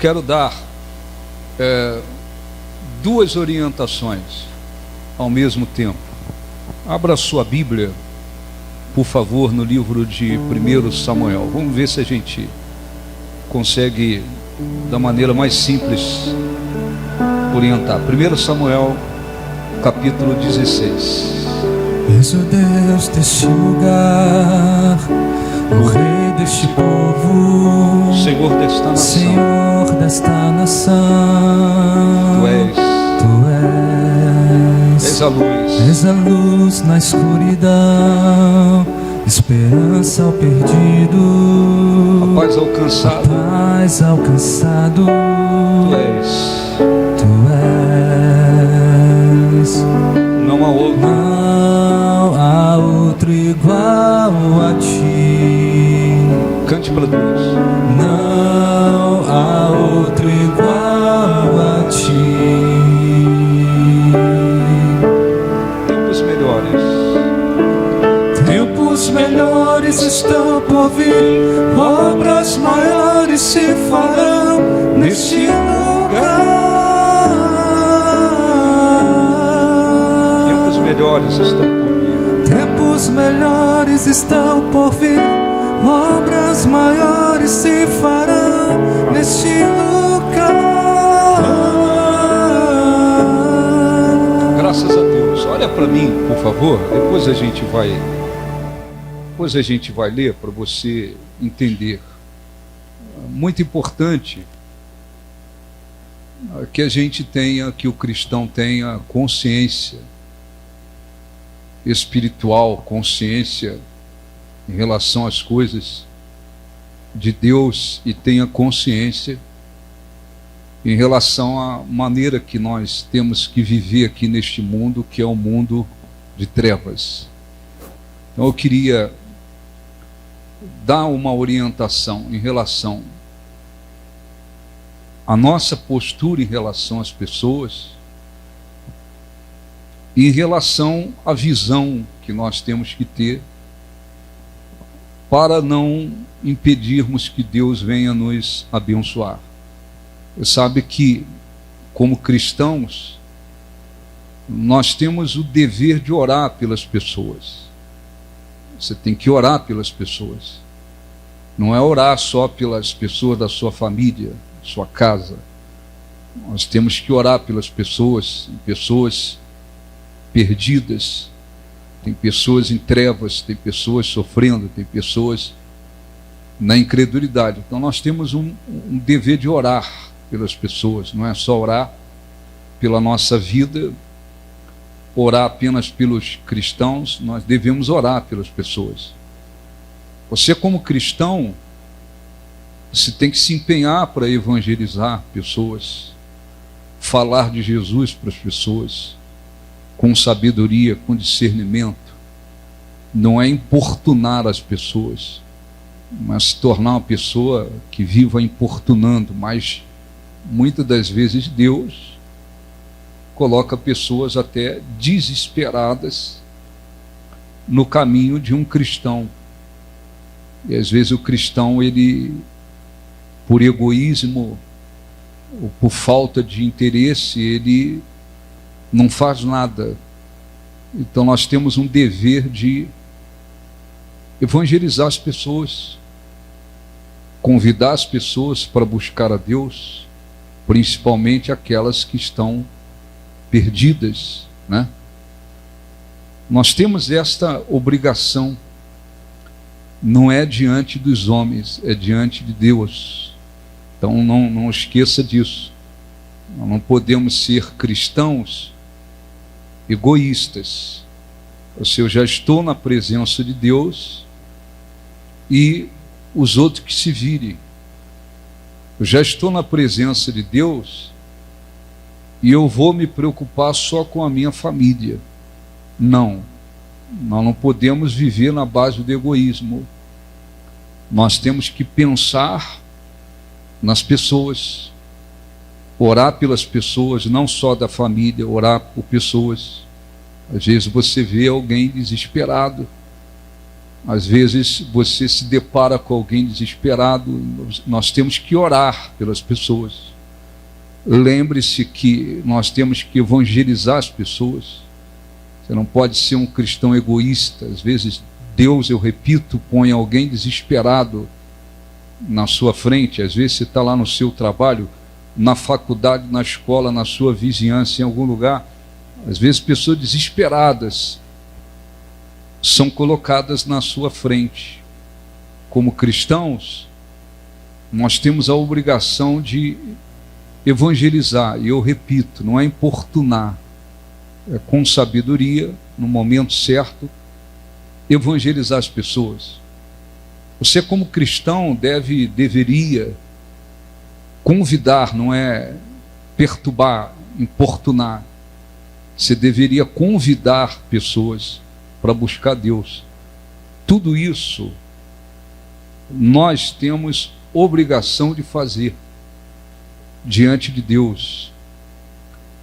quero dar duas orientações ao mesmo tempo. Abra sua Bíblia, por favor, no livro de 1 Samuel. Vamos ver se a gente consegue, da maneira mais simples, orientar. 1 Samuel, capítulo 16. És o Deus deste lugar, o Rei deste povo, Senhor desta nação. Senhor desta nação. Tu és a luz. És a luz na escuridão, esperança ao perdido, A paz alcançada. paz alcançado. Tu és. Não há outro. Não há outro igual a ti. Cante para Deus. Não há outro igual a ti. Tempos melhores. Tempos melhores estão por vir, obras maiores se farão neste lugar. Tempos melhores estão por vir. Tempos melhores estão por vir, obras maiores se farão neste lugar. Graças a Deus. Olha para mim, por favor. Depois a gente vai ler para você entender. Muito importante que a gente tenha, que o cristão tenha consciência espiritual, consciência em relação às coisas de Deus e tenha consciência em relação à maneira que nós temos que viver aqui neste mundo, que é um mundo de trevas. Então eu queria dar uma orientação em relação à nossa postura em relação às pessoas, e em relação à visão que nós temos que ter para não impedirmos que Deus venha nos abençoar. Você sabe que, como cristãos, nós temos o dever de orar pelas pessoas. Você tem que orar pelas pessoas. Não é orar só pelas pessoas da sua família, sua casa. Nós temos que orar pelas pessoas perdidas. Tem pessoas em trevas, tem pessoas sofrendo, tem pessoas na incredulidade. Então nós temos um dever de orar pelas pessoas. Não é só orar pela nossa vida, orar apenas pelos cristãos. Nós devemos orar pelas pessoas. Você, como cristão, você tem que se empenhar para evangelizar pessoas, falar de Jesus para as pessoas, com sabedoria, com discernimento. Não é importunar as pessoas, mas se tornar uma pessoa que viva importunando. Mas muitas das vezes Deus coloca pessoas até desesperadas no caminho de um cristão. E às vezes o cristão, ele, por egoísmo ou por falta de interesse, ele não faz nada. Então nós temos um dever de evangelizar as pessoas, convidar as pessoas para buscar a Deus, principalmente aquelas que estão perdidas, né? Nós temos esta obrigação. Não é diante dos homens, é diante de Deus. Então não esqueça disso. Nós não podemos ser cristãos egoístas. Eu já estou na presença de Deus e os outros que se virem. Eu já estou na presença de Deus e eu vou me preocupar só com a minha família. Não. Nós não podemos viver na base do egoísmo. Nós temos que pensar nas pessoas, orar pelas pessoas, não só da família, orar por pessoas. Às vezes você vê alguém desesperado, Às vezes você se depara com alguém desesperado, nós temos que orar pelas pessoas. Lembre-se que nós temos que evangelizar as pessoas. Você não pode ser um cristão egoísta. Às vezes Deus, eu repito, põe alguém desesperado na sua frente. Às vezes você está lá no seu trabalho, na faculdade, na escola, na sua vizinhança, em algum lugar. Às vezes pessoas desesperadas são colocadas na sua frente. Como cristãos, nós temos a obrigação de evangelizar. E eu repito, não é importunar, é com sabedoria, no momento certo, evangelizar as pessoas. Você, como cristão, deveria convidar, não é perturbar, importunar. Você deveria convidar pessoas para buscar Deus. Tudo isso nós temos obrigação de fazer diante de Deus.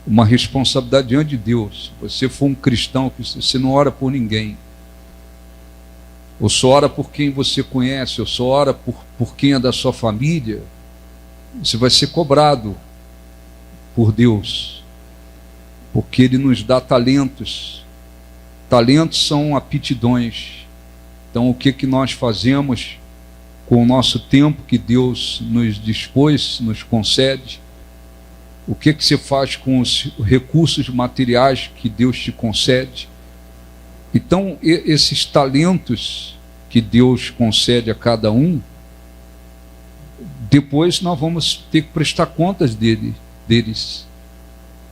Uma responsabilidade diante de Deus. Se você for um cristão, você não ora por ninguém. Ou só ora por quem você conhece, ou só ora por quem é da sua família, você vai ser cobrado por Deus. Porque Ele nos dá talentos. Talentos são aptidões. Então, o que nós fazemos com o nosso tempo que Deus nos dispôs, nos concede? O que você faz com os recursos materiais que Deus te concede? Então, esses talentos que Deus concede a cada um, depois nós vamos ter que prestar contas deles.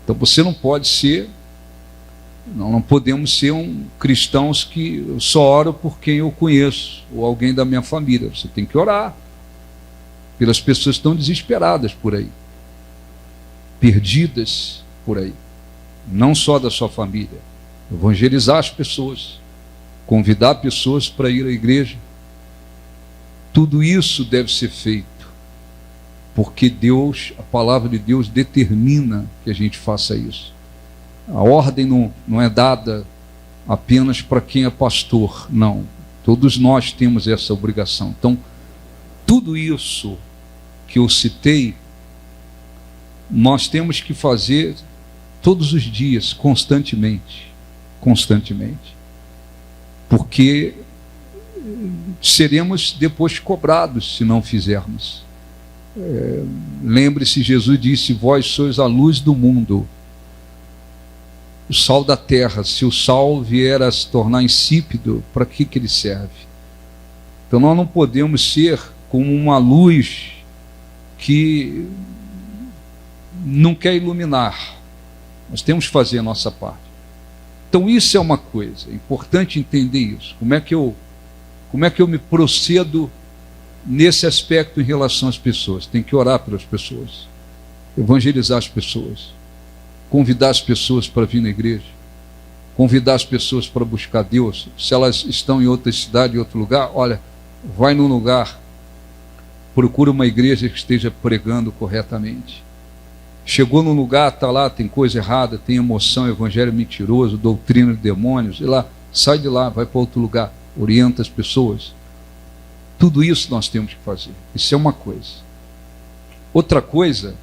Então, você não pode ser... Não podemos ser cristãos que eu só oro por quem eu conheço, ou alguém da minha família. Você tem que orar pelas pessoas que estão desesperadas por aí, perdidas por aí, não só da sua família. Evangelizar as pessoas, convidar pessoas para ir à igreja. Tudo isso deve ser feito, porque Deus, a palavra de Deus determina que a gente faça isso. A ordem não é dada apenas para quem é pastor, não. Todos nós temos essa obrigação. Então, tudo isso que eu citei, nós temos que fazer todos os dias, constantemente. Porque seremos depois cobrados se não fizermos. Lembre-se, Jesus disse: vós sois a luz do mundo, o sal da terra. Se o sal vier a se tornar insípido, para que ele serve? Então nós não podemos ser como uma luz que não quer iluminar. Nós temos que fazer a nossa parte. Então isso é uma coisa, é importante entender isso. Como é que eu me procedo nesse aspecto em relação às pessoas? Tem que orar pelas pessoas, evangelizar as pessoas, convidar as pessoas para vir na igreja, convidar as pessoas para buscar Deus. Se elas estão em outra cidade, em outro lugar, olha, vai num lugar, procura uma igreja que esteja pregando corretamente. Chegou num lugar, está lá, tem coisa errada, tem emoção, evangelho mentiroso, doutrina de demônios, e lá, sai de lá, vai para outro lugar, orienta as pessoas. Tudo isso nós temos que fazer. Isso é uma coisa. Outra coisa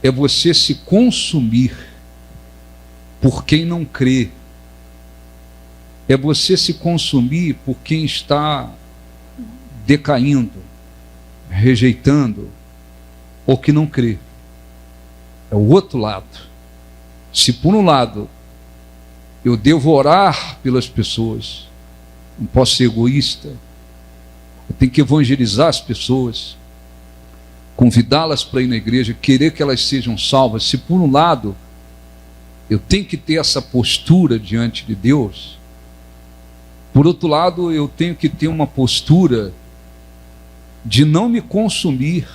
é você se consumir por quem não crê. É você se consumir por quem está decaindo, rejeitando, ou que não crê. É o outro lado. Se por um lado eu devo orar pelas pessoas, não posso ser egoísta, eu tenho que evangelizar as pessoas, convidá-las para ir na igreja, querer que elas sejam salvas. Se por um lado eu tenho que ter essa postura diante de Deus, por outro lado eu tenho que ter uma postura de não me consumir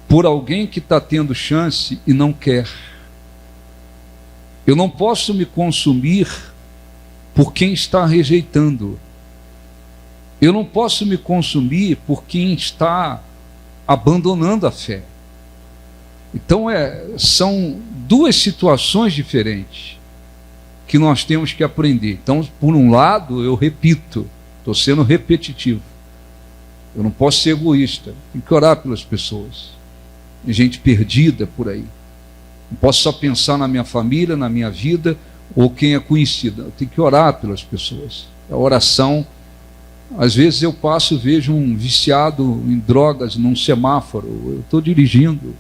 por alguém que está tendo chance e não quer. Eu não posso me consumir por quem está rejeitando. Eu não posso me consumir por quem está abandonando a fé. Então são duas situações diferentes que nós temos que aprender. Então, por um lado, eu repito, estou sendo repetitivo. Eu não posso ser egoísta, tenho que orar pelas pessoas. Tem gente perdida por aí. Não posso só pensar na minha família, na minha vida, ou quem é conhecido. Eu tenho que orar pelas pessoas. A oração, às vezes eu passo e vejo um viciado em drogas num semáforo, eu estou dirigindo.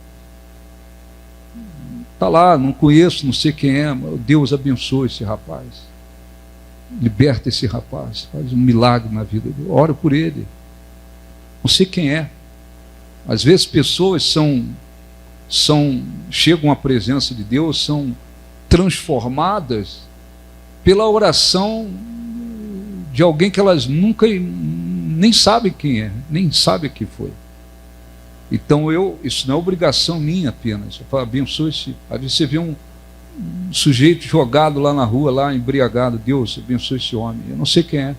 Está lá, não conheço, não sei quem é, mas Deus abençoe esse rapaz. Liberta esse rapaz, faz um milagre na vida dele. Oro por ele. Não sei quem é. Às vezes pessoas chegam à presença de Deus, são transformadas pela oração de alguém que elas nunca nem sabem quem é, nem sabem quem foi. Então isso não é obrigação minha apenas. Eu falo, abençoe esse. Às vezes você vê um sujeito jogado lá na rua, lá embriagado. Deus, abençoe esse homem. Eu não sei quem é.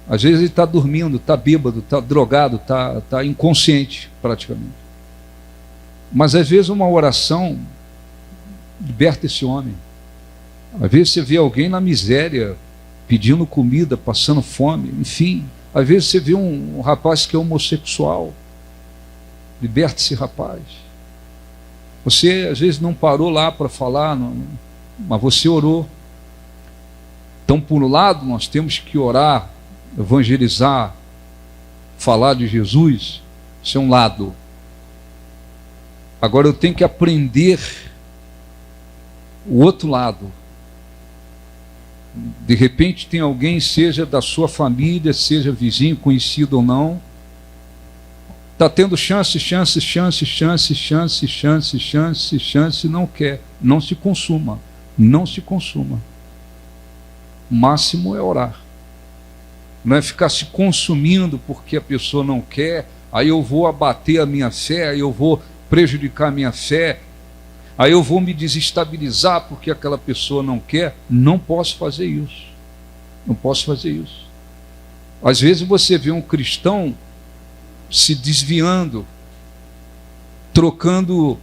Às vezes ele está dormindo, está bêbado, está drogado, está inconsciente praticamente. Mas às vezes uma oração liberta esse homem. Às vezes você vê alguém na miséria, pedindo comida, passando fome, enfim. Às vezes você vê um rapaz que é homossexual. Liberta esse rapaz. Você às vezes não parou lá para falar, mas você orou. Então, por um lado, nós temos que orar, evangelizar, falar de Jesus. Isso é um lado. Agora eu tenho que aprender o outro lado. De repente tem alguém, seja da sua família, seja vizinho, conhecido ou não, está tendo chance, não quer, não se consuma. O máximo é orar. Não é ficar se consumindo porque a pessoa não quer, aí eu vou abater a minha fé, aí eu vou prejudicar a minha fé, aí eu vou me desestabilizar porque aquela pessoa não quer. Não posso fazer isso. Não posso fazer isso. Às vezes você vê um cristão se desviando, trocando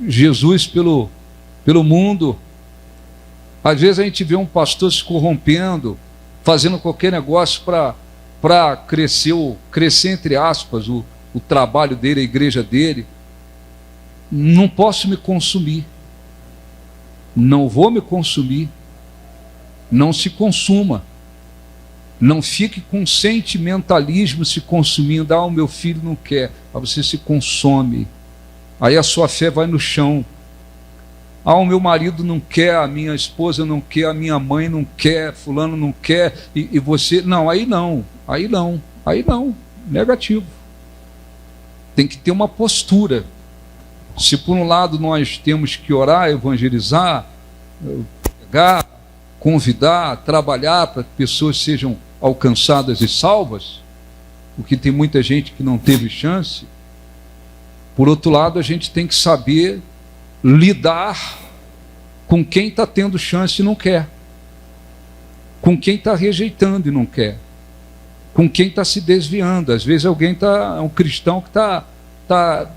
Jesus pelo mundo. Às vezes a gente vê um pastor se corrompendo, fazendo qualquer negócio para crescer entre aspas, o trabalho dele, a igreja dele. Não posso me consumir. Não vou me consumir. Não se consuma. Não fique com sentimentalismo se consumindo. O meu filho não quer. Aí você se consome. Aí a sua fé vai no chão. O meu marido não quer, a minha esposa não quer, a minha mãe não quer, fulano não quer, e você... Não, aí não. Negativo. Tem que ter uma postura. Se por um lado nós temos que orar, evangelizar, pregar, convidar, trabalhar para que pessoas sejam alcançadas e salvas, porque tem muita gente que não teve chance. Por outro lado, a gente tem que saber lidar com quem está tendo chance e não quer, com quem está rejeitando e não quer, com quem está se desviando. Às vezes alguém é um cristão que está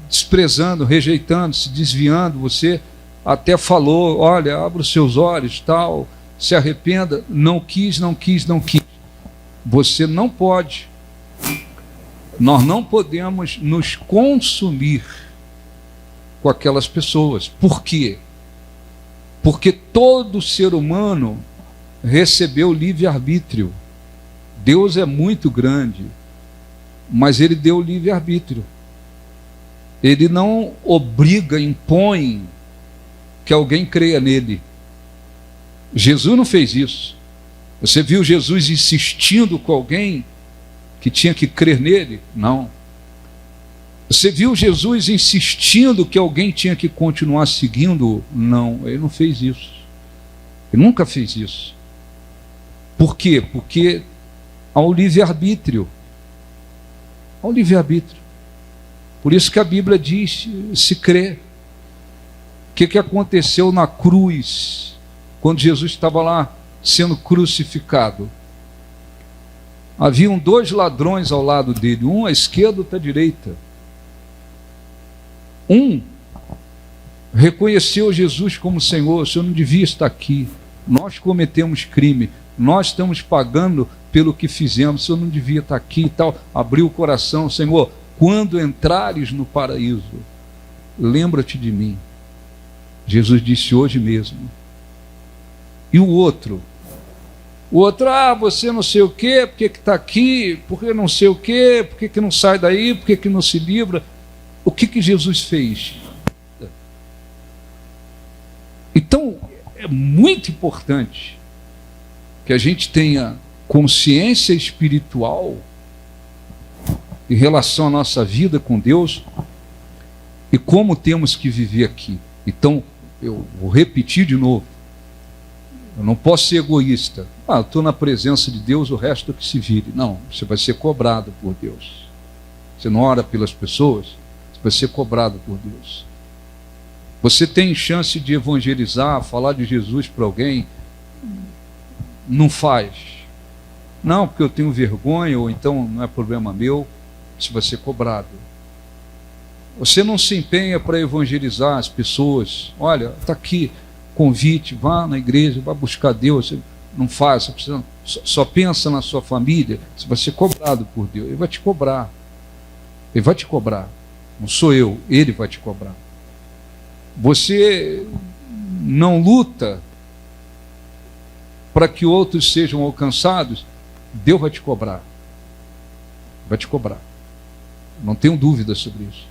desprezando, rejeitando, se desviando. Você até falou, olha, abra os seus olhos, tal, se arrependa. Não quis. Você não pode. Nós não podemos nos consumir com aquelas pessoas. Por quê? Porque todo ser humano recebeu livre-arbítrio. Deus é muito grande, mas Ele deu livre-arbítrio. Ele não obriga, impõe que alguém creia nele. Jesus não fez isso. Você viu Jesus insistindo com alguém que tinha que crer nele? Não. Você viu Jesus insistindo que alguém tinha que continuar seguindo? Não, ele não fez isso. Ele nunca fez isso. Por quê? Porque há o livre-arbítrio. Há o livre-arbítrio. Por isso que a Bíblia diz, se crê. O que aconteceu na cruz, quando Jesus estava lá sendo crucificado? Haviam 2 ladrões ao lado dele, um à esquerda, outro à direita. Um reconheceu Jesus como Senhor. O Senhor não devia estar aqui. Nós cometemos crime, nós estamos pagando pelo que fizemos. Eu não devia estar aqui e tal. Abriu o coração, Senhor, quando entrares no paraíso, lembra-te de mim. Jesus disse hoje mesmo. E o outro, você não sei o quê, por que está aqui, por que não sei o quê, por que não sai daí, por que não se livra? O que Jesus fez? Então, é muito importante que a gente tenha consciência espiritual em relação à nossa vida com Deus e como temos que viver aqui. Então, eu vou repetir de novo. Eu não posso ser egoísta. Eu estou na presença de Deus, o resto é que se vire. Não, você vai ser cobrado por Deus. Você não ora pelas pessoas, você vai ser cobrado por Deus. Você tem chance de evangelizar, falar de Jesus para alguém, não faz. Não, porque eu tenho vergonha, ou então não é problema meu, você vai ser cobrado. Você não se empenha para evangelizar as pessoas. Olha, está aqui, convite, vá na igreja, vá buscar Deus. Você não faz, você precisa, só pensa na sua família, você vai ser cobrado por Deus. Ele vai te cobrar. Ele vai te cobrar. Não sou eu, Ele vai te cobrar. Você não luta para que outros sejam alcançados, Deus vai te cobrar. Vai te cobrar. Não tenho dúvida sobre isso.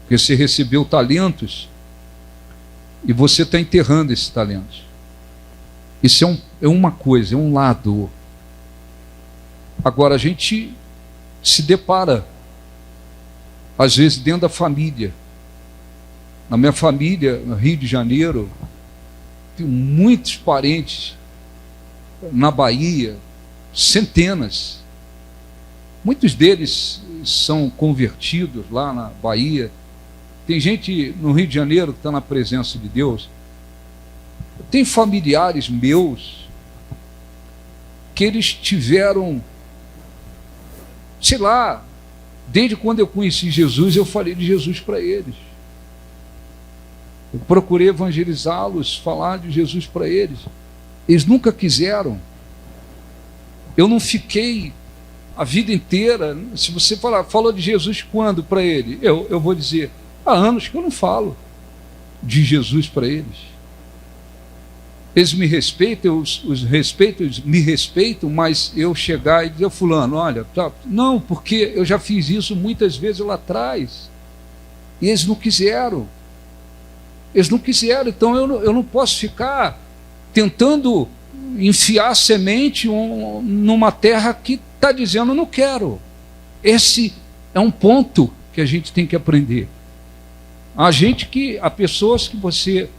Porque você recebeu talentos e você está enterrando esses talentos. Isso é uma coisa, é um lado. Agora, a gente se depara, às vezes, dentro da família. Na minha família, no Rio de Janeiro, tenho muitos parentes na Bahia, centenas. Muitos deles são convertidos lá na Bahia. Tem gente no Rio de Janeiro que está na presença de Deus. Tem familiares meus que eles tiveram, sei lá, desde quando eu conheci Jesus, eu falei de Jesus para eles. Eu procurei evangelizá-los, falar de Jesus para eles. Eles nunca quiseram. Eu não fiquei a vida inteira. Se você falou de Jesus quando para ele? Eu vou dizer, há anos que eu não falo de Jesus para eles. Eles me respeitam, eles me respeitam, mas eu chegar e dizer, fulano, olha, tá, não, porque eu já fiz isso muitas vezes lá atrás. E eles não quiseram. Eles não quiseram, então eu não posso ficar tentando enfiar semente numa terra que está dizendo não quero. Esse é um ponto que a gente tem que aprender. Há pessoas que você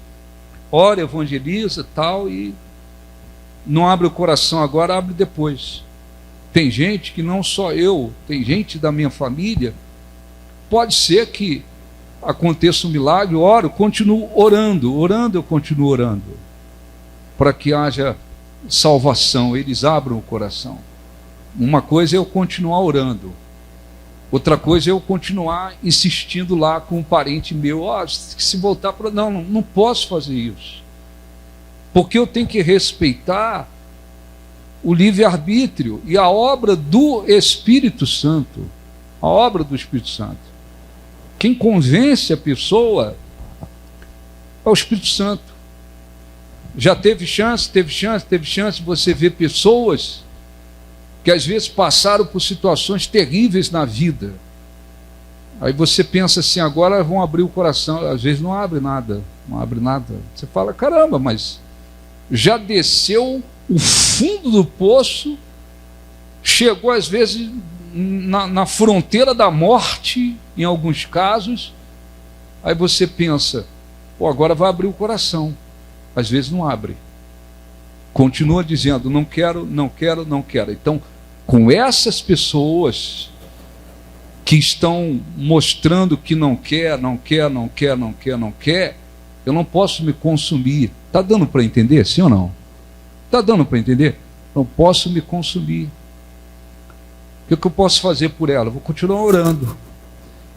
ora, evangeliza tal, e não abre o coração agora, abre depois. Tem gente que não só eu, tem gente da minha família, pode ser que aconteça um milagre, oro, continuo orando, eu continuo orando, para que haja salvação, eles abram o coração. Uma coisa é eu continuar orando, outra coisa é eu continuar insistindo lá com um parente meu, se voltar para... Não posso fazer isso, porque eu tenho que respeitar o livre-arbítrio e a obra do Espírito Santo, a obra do Espírito Santo. Quem convence a pessoa é o Espírito Santo. Já teve chance, você vê pessoas que às vezes passaram por situações terríveis na vida. Aí você pensa assim, agora vão abrir o coração, às vezes não abre nada. Você fala, caramba, mas já desceu o fundo do poço, chegou às vezes na fronteira da morte, em alguns casos. Aí você pensa, agora vai abrir o coração. Às vezes não abre, continua dizendo não quero. Então, com essas pessoas que estão mostrando que não quer, eu não posso me consumir. Está dando para entender, sim ou não? Está dando para entender? Não posso me consumir. O que eu posso fazer por ela? Eu vou continuar orando.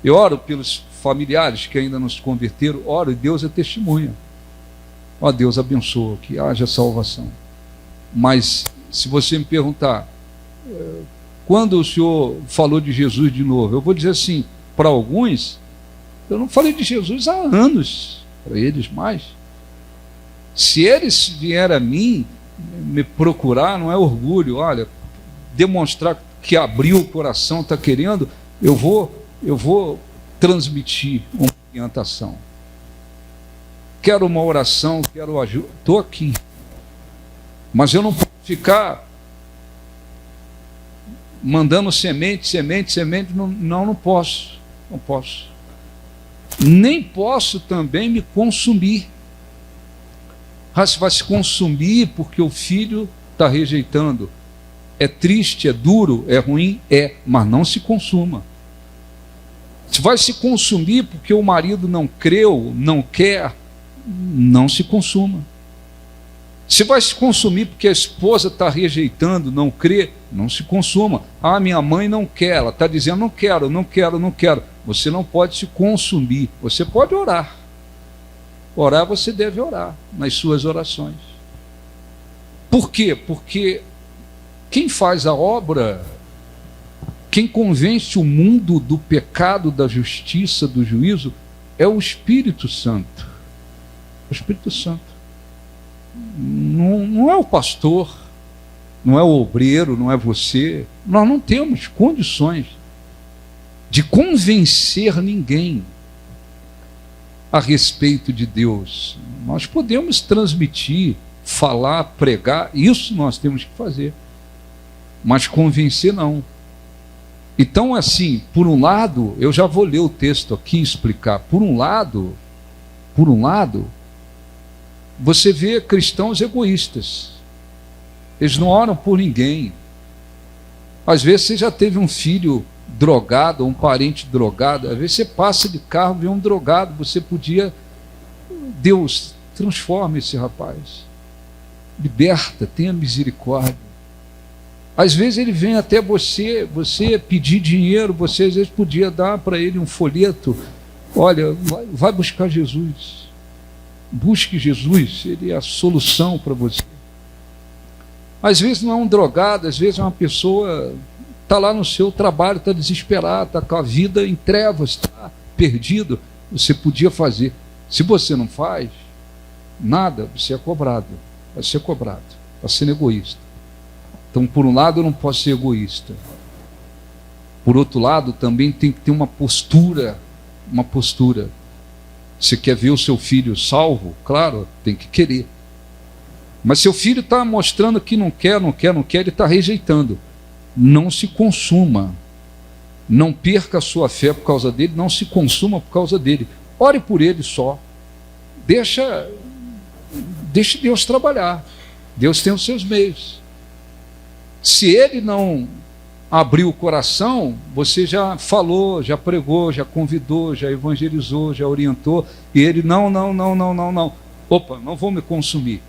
Eu oro pelos familiares que ainda não se converteram, oro, e Deus é testemunha. Ó Deus, abençoa, que haja salvação. Mas se você me perguntar, quando o Senhor falou de Jesus de novo, eu vou dizer assim, para alguns, eu não falei de Jesus há anos, para eles mais. Se eles vierem a mim, me procurar, não é orgulho, olha, demonstrar que abriu o coração, está querendo, eu vou transmitir uma orientação. Quero uma oração, quero ajuda, estou aqui. Mas eu não posso ficar mandando semente, não posso. Nem posso também me consumir. Você vai se consumir porque o filho está rejeitando. É triste, é duro, é ruim? É, mas não se consuma. Se vai se consumir porque o marido não creu, não quer, não se consuma. Se vai se consumir porque a esposa está rejeitando, não crê, não se consuma. Ah, minha mãe não quer, ela está dizendo não quero. Você não pode se consumir, você pode orar. Orar você deve orar nas suas orações. Por quê? Porque quem faz a obra, quem convence o mundo do pecado, da justiça, do juízo, é o Espírito Santo. O Espírito Santo. Não é o pastor, não é o obreiro, não é você. Nós não temos condições de convencer ninguém a respeito de Deus. Nós podemos transmitir, falar, pregar, isso nós temos que fazer. Mas convencer não. Então, assim, por um lado, eu já vou ler o texto aqui e explicar. Por um lado, você vê cristãos egoístas. Eles não oram por ninguém. Às vezes você já teve um filho drogado, um parente drogado. Às vezes você passa de carro, vê um drogado. Você podia... Deus, transforma esse rapaz. Liberta, tenha misericórdia. Às vezes ele vem até você pedir dinheiro, você às vezes podia dar para ele um folheto. Olha, vai buscar Jesus. Busque Jesus, ele é a solução para você. Às vezes não é um drogado, às vezes é uma pessoa, está lá no seu trabalho, está desesperado, está com a vida em trevas, está perdido. Você podia fazer. Se você não faz nada, você é cobrado. Vai ser cobrado, vai ser egoísta. Então, por um lado, eu não posso ser egoísta. Por outro lado, também tem que ter uma postura. Você quer ver o seu filho salvo? Claro, tem que querer. Mas seu filho está mostrando que não quer, ele está rejeitando. Não se consuma. Não perca a sua fé por causa dele, não se consuma por causa dele. Ore por ele só. Deixe Deus trabalhar. Deus tem os seus meios. Se ele não abriu o coração, você já falou, já pregou, já convidou, já evangelizou, já orientou, e ele não. Opa, não vou me consumir.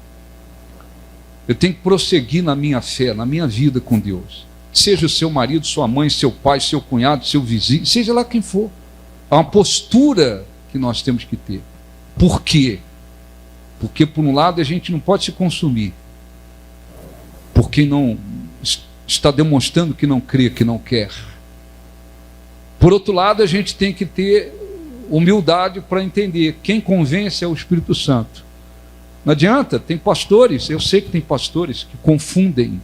Eu tenho que prosseguir na minha fé, na minha vida com Deus. Seja o seu marido, sua mãe, seu pai, seu cunhado, seu vizinho, seja lá quem for. Há uma postura que nós temos que ter. Por quê? Porque, por um lado, a gente não pode se consumir. Porque não está demonstrando que não crê, que não quer. Por outro lado, a gente tem que ter humildade para entender. Quem convence é o Espírito Santo. Não adianta, tem pastores, eu sei que tem pastores que confundem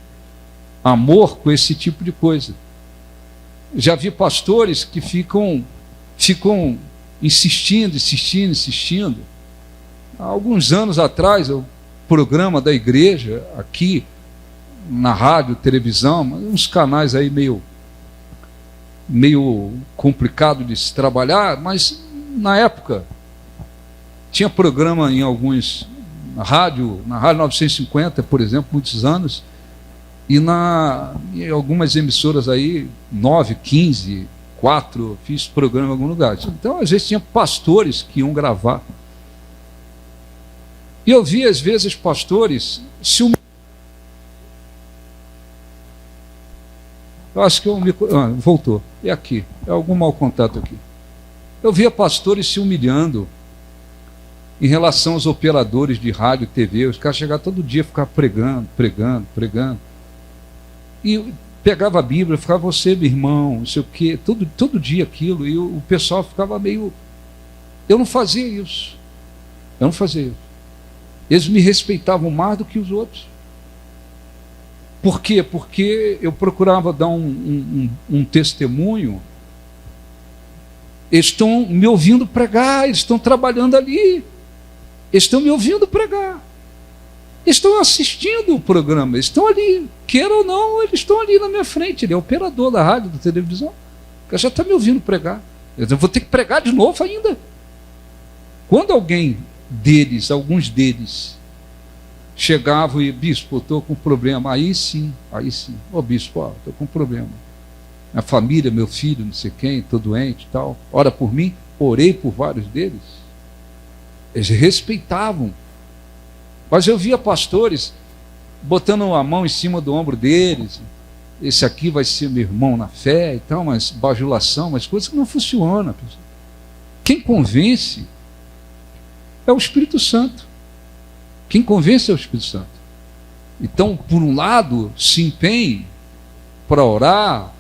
amor com esse tipo de coisa. Já vi pastores que ficam insistindo. Há alguns anos atrás, o programa da igreja aqui, na rádio, televisão, uns canais aí meio complicado de se trabalhar, mas na época tinha programa em alguns na rádio 950, por exemplo, muitos anos, e em algumas emissoras aí 9, 15, 4, fiz programa em algum lugar. Então às vezes tinha pastores que iam gravar, e eu via às vezes pastores se humilhando. Eu acho que voltou. É aqui. É algum mau contato aqui. Eu via pastores se humilhando. em relação aos operadores de rádio e TV. Os caras chegavam todo dia, ficavam pregando. E pegava a Bíblia, ficava você, meu irmão, não sei o quê, todo dia aquilo, e o pessoal ficava meio... Eu não fazia isso. Eles me respeitavam mais do que os outros. Por quê? Porque eu procurava dar um testemunho. Eles estão me ouvindo pregar, eles estão trabalhando ali, eles estão me ouvindo pregar, eles estão assistindo o programa, eles estão ali, queira ou não, eles estão ali na minha frente. Ele é operador da rádio, da televisão, o cara já está me ouvindo pregar. Eu vou ter que pregar de novo ainda. Quando alguns deles, chegavam e, bispo, eu estou com problema. Aí sim, bispo, estou com problema. Minha família, meu filho, não sei quem, estou doente e tal. Ora por mim, orei por vários deles. Eles respeitavam. Mas eu via pastores botando a mão em cima do ombro deles. Esse aqui vai ser meu irmão na fé e tal, mas bajulação, mas coisas que não funcionam. Quem convence é o Espírito Santo. Quem convence é o Espírito Santo. Então, por um lado, se empenhe para orar,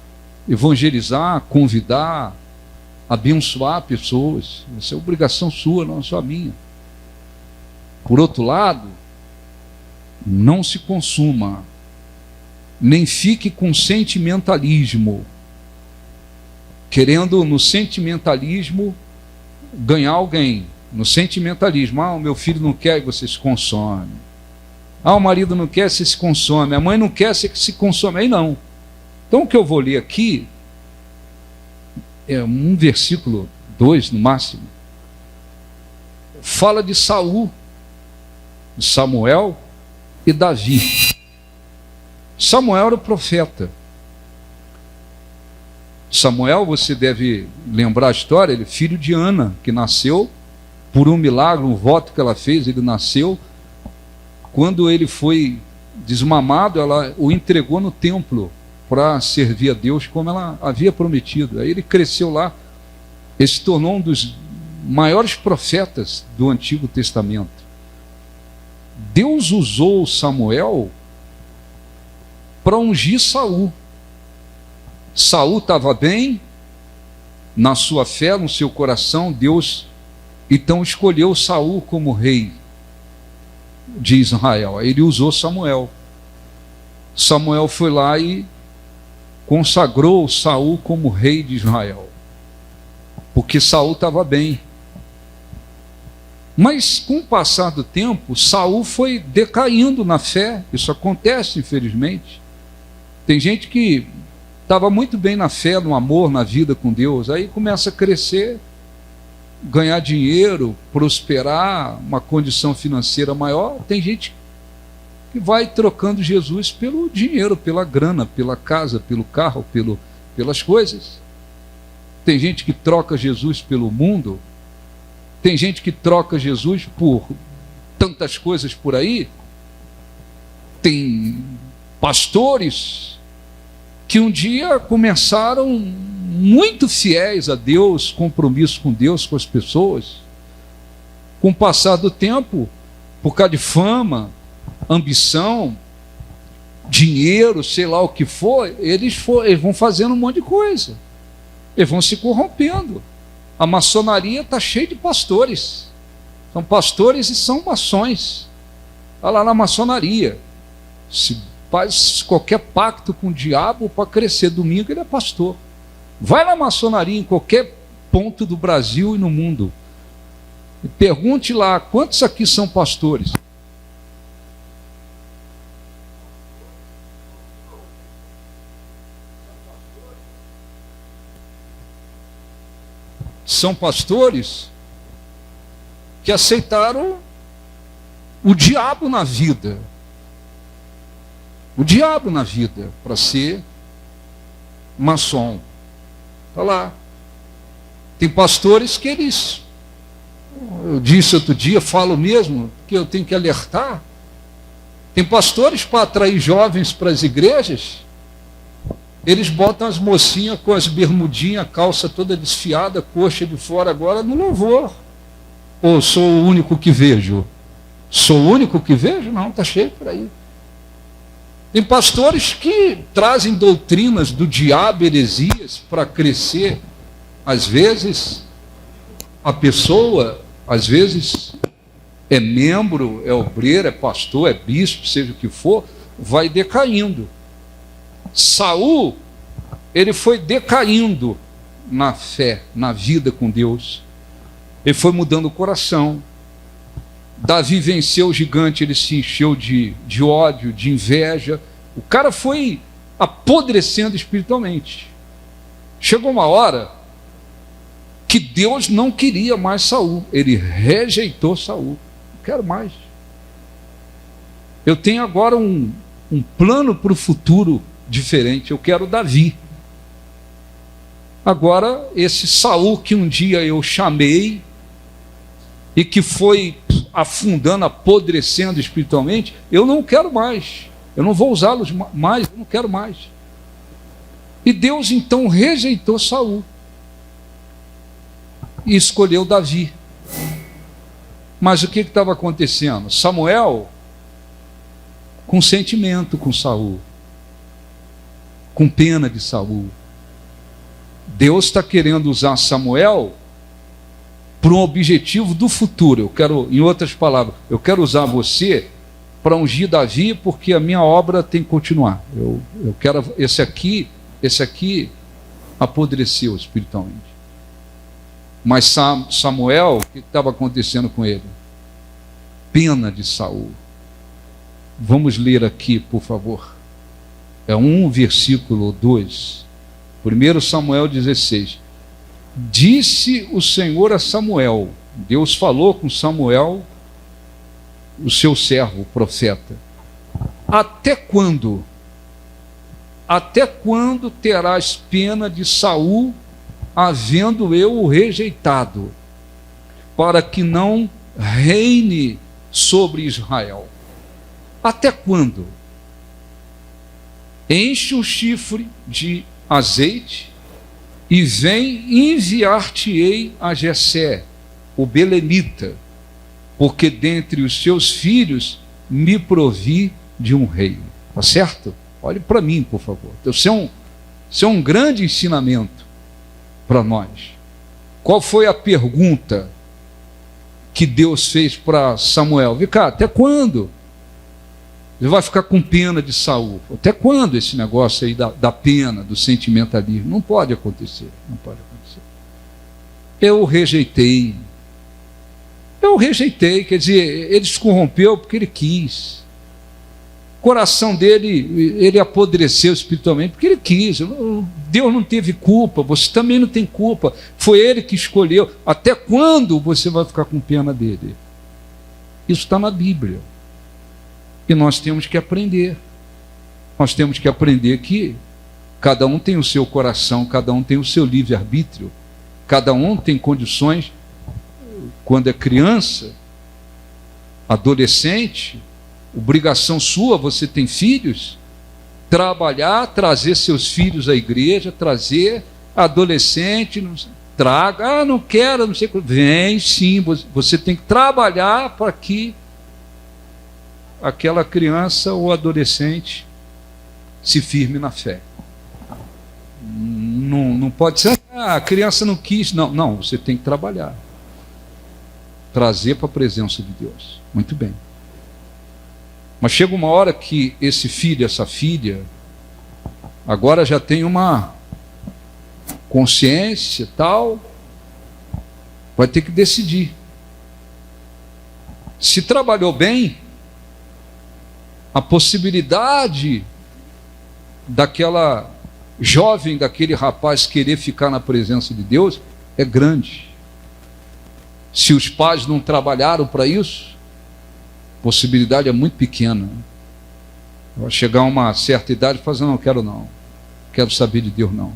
evangelizar, convidar, abençoar pessoas. Essa é obrigação sua, não só minha. Por outro lado, não se consuma, nem fique com sentimentalismo, querendo no sentimentalismo ganhar alguém. No sentimentalismo, o meu filho não quer e você se consome. O marido não quer, você se consome. A mãe não quer, você se consome. Aí não. Então o que eu vou ler aqui é um versículo, 2 no máximo. Fala de Saul, de Samuel e Davi. Samuel era o profeta. Samuel, você deve lembrar a história, ele é filho de Ana, que nasceu por um milagre, um voto que ela fez. Ele nasceu. Quando ele foi desmamado, ela o entregou no templo para servir a Deus como ela havia prometido. Aí ele cresceu lá, ele se tornou um dos maiores profetas do Antigo Testamento. Deus usou Samuel para ungir Saul. Saul estava bem na sua fé, no seu coração. Deus então escolheu Saul como rei de Israel. Aí ele usou Samuel. Samuel foi lá e consagrou Saul como rei de Israel, porque Saul estava bem. Mas com o passar do tempo, Saul foi decaindo na fé. Isso acontece, infelizmente. Tem gente que estava muito bem na fé, no amor, na vida com Deus, aí começa a crescer, ganhar dinheiro, prosperar, uma condição financeira maior. Tem gente que vai trocando Jesus pelo dinheiro, pela grana, pela casa, pelo carro, pelas coisas. Tem gente que troca Jesus pelo mundo. Tem gente que troca Jesus por tantas coisas por aí. Tem pastores que um dia começaram muito fiéis a Deus, compromisso com Deus, com as pessoas. Com o passar do tempo, por causa de fama, ambição, dinheiro, sei lá o que for, eles vão fazendo um monte de coisa. Eles vão se corrompendo. A maçonaria está cheia de pastores. São pastores e são maçons. Está lá na maçonaria. Se faz qualquer pacto com o diabo para crescer. Domingo ele é pastor. Vai na maçonaria em qualquer ponto do Brasil e no mundo. E pergunte lá, quantos aqui são pastores? São pastores que aceitaram o diabo na vida. O diabo na vida para ser maçom. Está lá. Tem pastores que eles... Eu disse outro dia, falo mesmo, que eu tenho que alertar. Tem pastores para atrair jovens para as igrejas. Eles botam as mocinhas com as bermudinhas, calça toda desfiada, coxa de fora agora no louvor. Ou sou o único que vejo? Sou o único que vejo? Não, está cheio por aí. Tem pastores que trazem doutrinas do diabo, heresias, para crescer. Às vezes, a pessoa, às vezes, é membro, é obreiro, é pastor, é bispo, seja o que for, vai decaindo. Saul, ele foi decaindo na fé, na vida com Deus. Ele foi mudando o coração. Davi venceu o gigante, ele se encheu de ódio, de inveja. O cara foi apodrecendo espiritualmente. Chegou uma hora que Deus não queria mais Saul. Ele rejeitou Saul. Não quero mais. Eu tenho agora um plano para o futuro diferente. Eu quero Davi. Agora, esse Saul que um dia eu chamei e que foi afundando, apodrecendo espiritualmente, eu não quero mais. Eu não vou usá-los mais, eu não quero mais. E Deus então rejeitou Saul e escolheu Davi. Mas o que estava acontecendo? Samuel com sentimento com Saul, com pena de Saul. Deus está querendo usar Samuel para um objetivo do futuro. Eu quero, em outras palavras, eu quero usar você para ungir Davi, porque a minha obra tem que continuar. Eu quero esse aqui apodreceu espiritualmente. Mas Samuel, o que estava acontecendo com ele? Pena de Saul. Vamos ler aqui, por favor. É 1 versículo 2. 1 Samuel 16. Disse o Senhor a Samuel, Deus falou com Samuel, o seu servo, o profeta: até quando terás pena de Saul, havendo eu o rejeitado, para que não reine sobre Israel? Até quando? Enche um chifre de azeite e vem enviar-te-ei a Jessé, o belemita, porque dentre os seus filhos me provi de um rei. Está certo? Olhe para mim, por favor. Isso é um grande ensinamento para nós. Qual foi a pergunta que Deus fez para Samuel? Vem cá, até quando? Ele vai ficar com pena de Saul. Até quando esse negócio aí da pena, do sentimentalismo? Não pode acontecer. Não pode acontecer. Eu o rejeitei. Quer dizer, ele se corrompeu porque ele quis. O coração dele, ele apodreceu espiritualmente porque ele quis. Deus não teve culpa, você também não tem culpa. Foi ele que escolheu. Até quando você vai ficar com pena dele? Isso está na Bíblia. E nós temos que aprender. Nós temos que aprender que cada um tem o seu coração, cada um tem o seu livre-arbítrio, cada um tem condições, quando é criança, adolescente, obrigação sua, você tem filhos, trabalhar, trazer seus filhos à igreja, trazer adolescente, traga, não quero, não sei, vem sim, você tem que trabalhar para que aquela criança ou adolescente se firme na fé. Não pode ser, a criança não quis. Não, você tem que trabalhar. Trazer para a presença de Deus. Muito bem. Mas chega uma hora que esse filho, essa filha, agora já tem uma consciência tal, vai ter que decidir. Se trabalhou bem, a possibilidade daquela jovem, daquele rapaz querer ficar na presença de Deus é grande. Se os pais não trabalharam para isso, a possibilidade é muito pequena. Vai chegar a uma certa idade e falar: não quero saber de Deus não.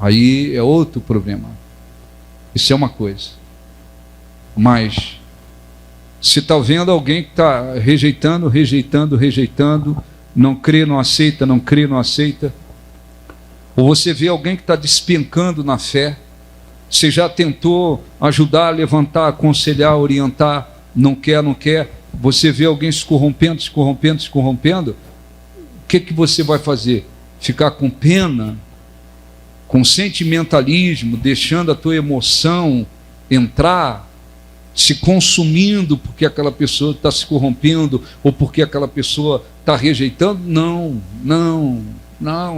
Aí é outro problema. Isso é uma coisa. Mas se está vendo alguém que está rejeitando, não crê, não aceita, ou você vê alguém que está despencando na fé, Você já tentou ajudar, levantar, aconselhar, orientar, não quer, não quer. Você vê alguém se corrompendo, se corrompendo, se corrompendo. O que você vai fazer? Ficar com pena, com sentimentalismo, deixando a tua emoção entrar, se consumindo porque aquela pessoa está se corrompendo ou porque aquela pessoa está rejeitando? Não,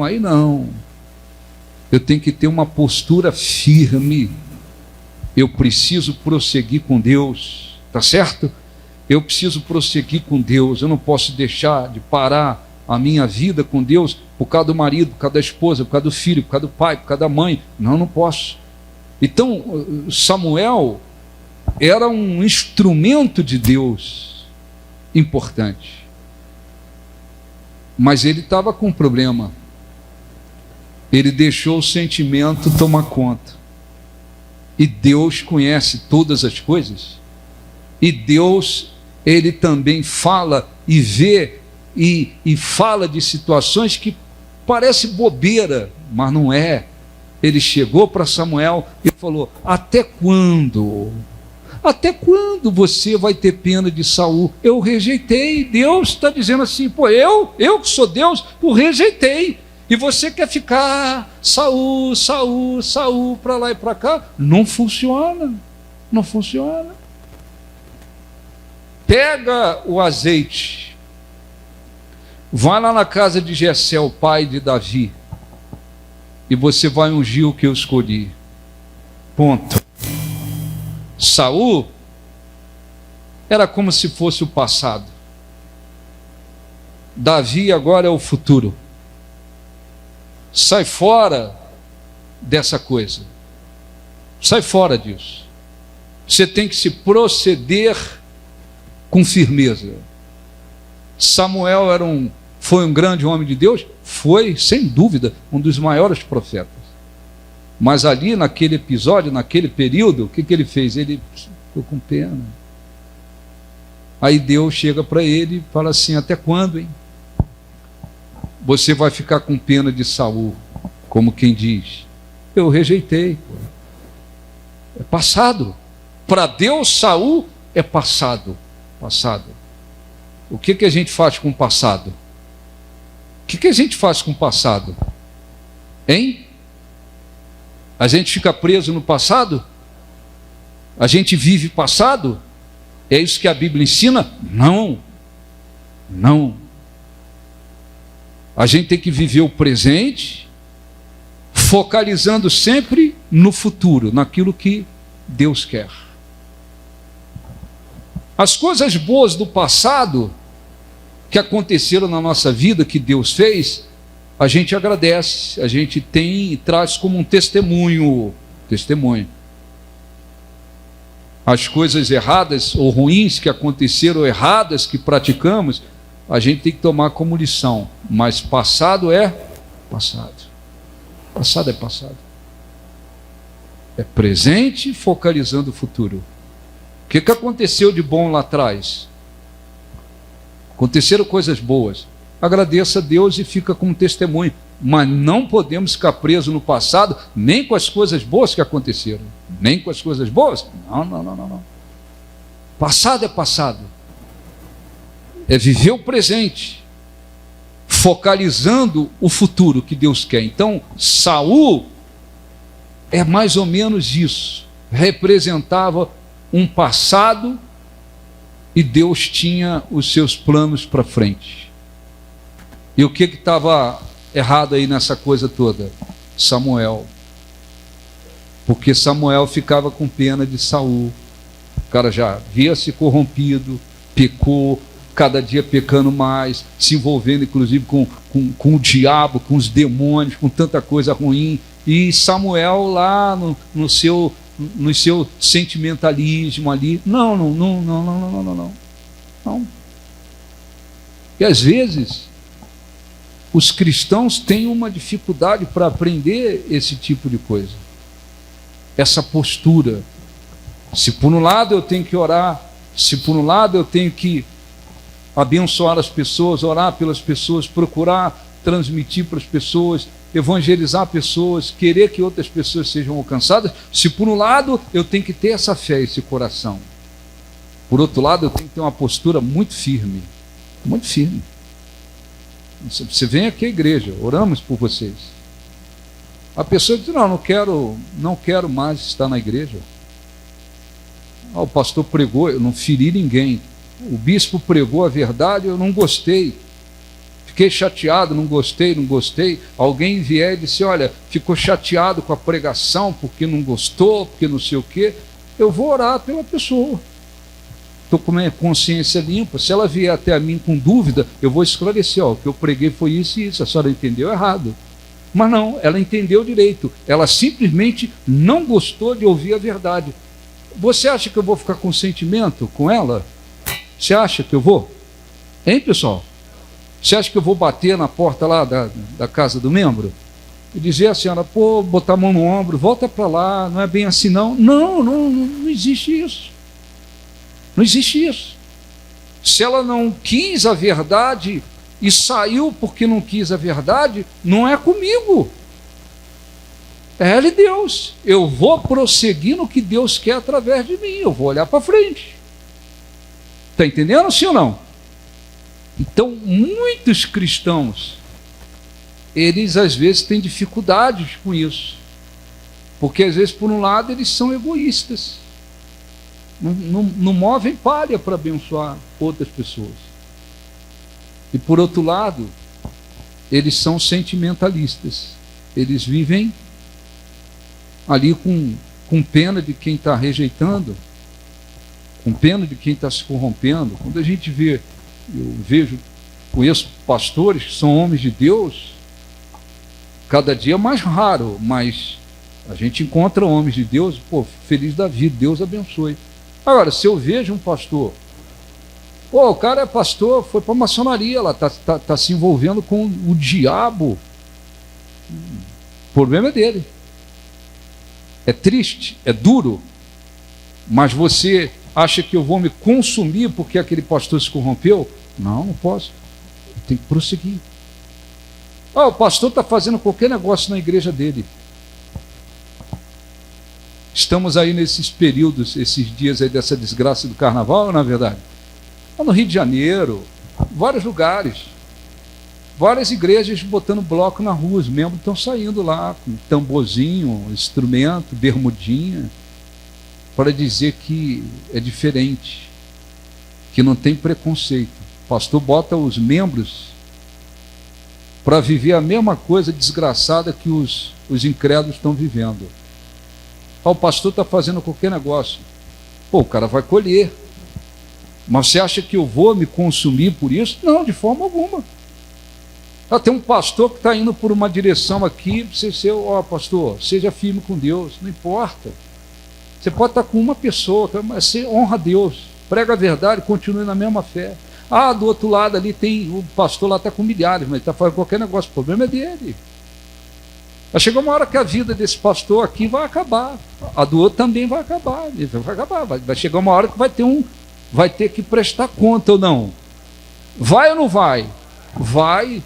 aí não. Eu tenho que ter uma postura firme. Eu preciso prosseguir com Deus, tá certo? Eu preciso prosseguir com Deus. Eu não posso deixar de parar a minha vida com Deus por causa do marido, por causa da esposa, por causa do filho, por causa do pai, por causa da mãe. Não posso. Então, Samuel era um instrumento de Deus importante. Mas ele estava com um problema. Ele deixou o sentimento tomar conta. E Deus conhece todas as coisas. E Deus, ele também fala e vê e fala de situações que parece bobeira, mas não é. Ele chegou para Samuel e falou: até quando? Até quando você vai ter pena de Saul? Eu rejeitei. Deus está dizendo assim: pô, eu que sou Deus, o rejeitei. E você quer ficar Saul, para lá e para cá? Não funciona. Não funciona. Pega o azeite, vai lá na casa de Jessé, o pai de Davi, e você vai ungir o que eu escolhi. Ponto. Saul era como se fosse o passado. Davi agora é o futuro. Sai fora dessa coisa. Sai fora disso. Você tem que se proceder com firmeza. Samuel foi um grande homem de Deus? Foi, sem dúvida, um dos maiores profetas. Mas ali, naquele episódio, naquele período, o que ele fez? Ele ficou com pena. Aí Deus chega para ele e fala assim: até quando, hein? Você vai ficar com pena de Saul, como quem diz: eu rejeitei. É passado. Para Deus, Saul é passado. Passado. O que a gente faz com o passado? O que a gente faz com o passado? Hein? A gente fica preso no passado? A gente vive passado? É isso que a Bíblia ensina? Não. A gente tem que viver o presente, focalizando sempre no futuro, naquilo que Deus quer. As coisas boas do passado que aconteceram na nossa vida, que Deus fez, a gente agradece, a gente tem e traz como um testemunho. As coisas erradas ou ruins que aconteceram, erradas que praticamos, a gente tem que tomar como lição. Mas passado é passado. Passado é passado. É presente focalizando o futuro. O que aconteceu de bom lá atrás? Aconteceram coisas boas. Agradeça a Deus e fica como testemunho. Mas não podemos ficar presos no passado, nem com as coisas boas que aconteceram. Nem com as coisas boas? Não. Passado é passado. É viver o presente, focalizando o futuro que Deus quer. Então, Saul é mais ou menos isso. Representava um passado e Deus tinha os seus planos para frente. E o que estava errado aí nessa coisa toda? Samuel. Porque Samuel ficava com pena de Saul. O cara já havia se corrompido, pecou, cada dia pecando mais, se envolvendo inclusive com o diabo, com os demônios, com tanta coisa ruim. E Samuel lá no seu sentimentalismo ali. Não. E às vezes os cristãos têm uma dificuldade para aprender esse tipo de coisa. Essa postura. Se por um lado eu tenho que orar, se por um lado eu tenho que abençoar as pessoas, orar pelas pessoas, procurar transmitir para as pessoas, evangelizar pessoas, querer que outras pessoas sejam alcançadas, se por um lado eu tenho que ter essa fé, esse coração, por outro lado eu tenho que ter uma postura muito firme, muito firme. Você vem aqui à igreja, oramos por vocês. A pessoa diz, não quero mais estar na igreja. O pastor pregou, eu não feri ninguém. O bispo pregou a verdade, eu não gostei. Fiquei chateado, não gostei. Alguém vier e disse, olha, ficou chateado com a pregação, porque não gostou, porque não sei o quê. Eu vou orar pela pessoa. Estou com a minha consciência limpa. Se ela vier até a mim com dúvida, eu vou esclarecer, o que eu preguei foi isso e isso, a senhora entendeu errado. Mas não, ela entendeu direito. Ela simplesmente não gostou de ouvir a verdade. Você acha que eu vou ficar com sentimento com ela? Você acha que eu vou? Hein, pessoal? Você acha que eu vou bater na porta lá da casa do membro? E dizer à senhora, botar a mão no ombro, volta para lá, não é bem assim não. Não existe isso. Não existe isso. Se ela não quis a verdade e saiu porque não quis a verdade, não é comigo. É ela e Deus. Eu vou prosseguir no que Deus quer através de mim. Eu vou olhar para frente. Está entendendo, sim ou não? Então, muitos cristãos, eles às vezes têm dificuldades com isso. Porque às vezes, por um lado, eles são egoístas. Não movem palha para abençoar outras pessoas. E por outro lado, eles são sentimentalistas. Eles vivem ali com pena de quem está rejeitando, com pena de quem está se corrompendo. Quando a gente vê, conheço pastores que são homens de Deus, cada dia mais raro, mas a gente encontra homens de Deus, feliz da vida, Deus abençoe. Agora, se eu vejo um pastor, o cara é pastor, foi para a maçonaria, lá tá se envolvendo com o diabo, o problema é dele. É triste, é duro, mas você acha que eu vou me consumir porque aquele pastor se corrompeu? Não posso. Eu tenho que prosseguir. O pastor está fazendo qualquer negócio na igreja dele. Estamos aí nesses períodos, esses dias aí dessa desgraça do carnaval, na verdade. No Rio de Janeiro, vários lugares, várias igrejas botando bloco na rua, os membros estão saindo lá com tamborzinho, instrumento, bermudinha, para dizer que é diferente, que não tem preconceito. O pastor bota os membros para viver a mesma coisa desgraçada que os incrédulos estão vivendo. O pastor está fazendo qualquer negócio. O cara vai colher. Mas você acha que eu vou me consumir por isso? Não, de forma alguma. Tem um pastor que está indo por uma direção aqui, você ser, pastor, seja firme com Deus, não importa. Você pode estar com uma pessoa, mas você honra a Deus, prega a verdade, continue na mesma fé. Do outro lado ali tem, o pastor lá está com milhares, mas ele está fazendo qualquer negócio, o problema é dele. Vai chegar uma hora que a vida desse pastor aqui vai acabar, a do outro também vai acabar, vai chegar uma hora que vai ter que prestar conta ou não. Vai ou não vai? Vai.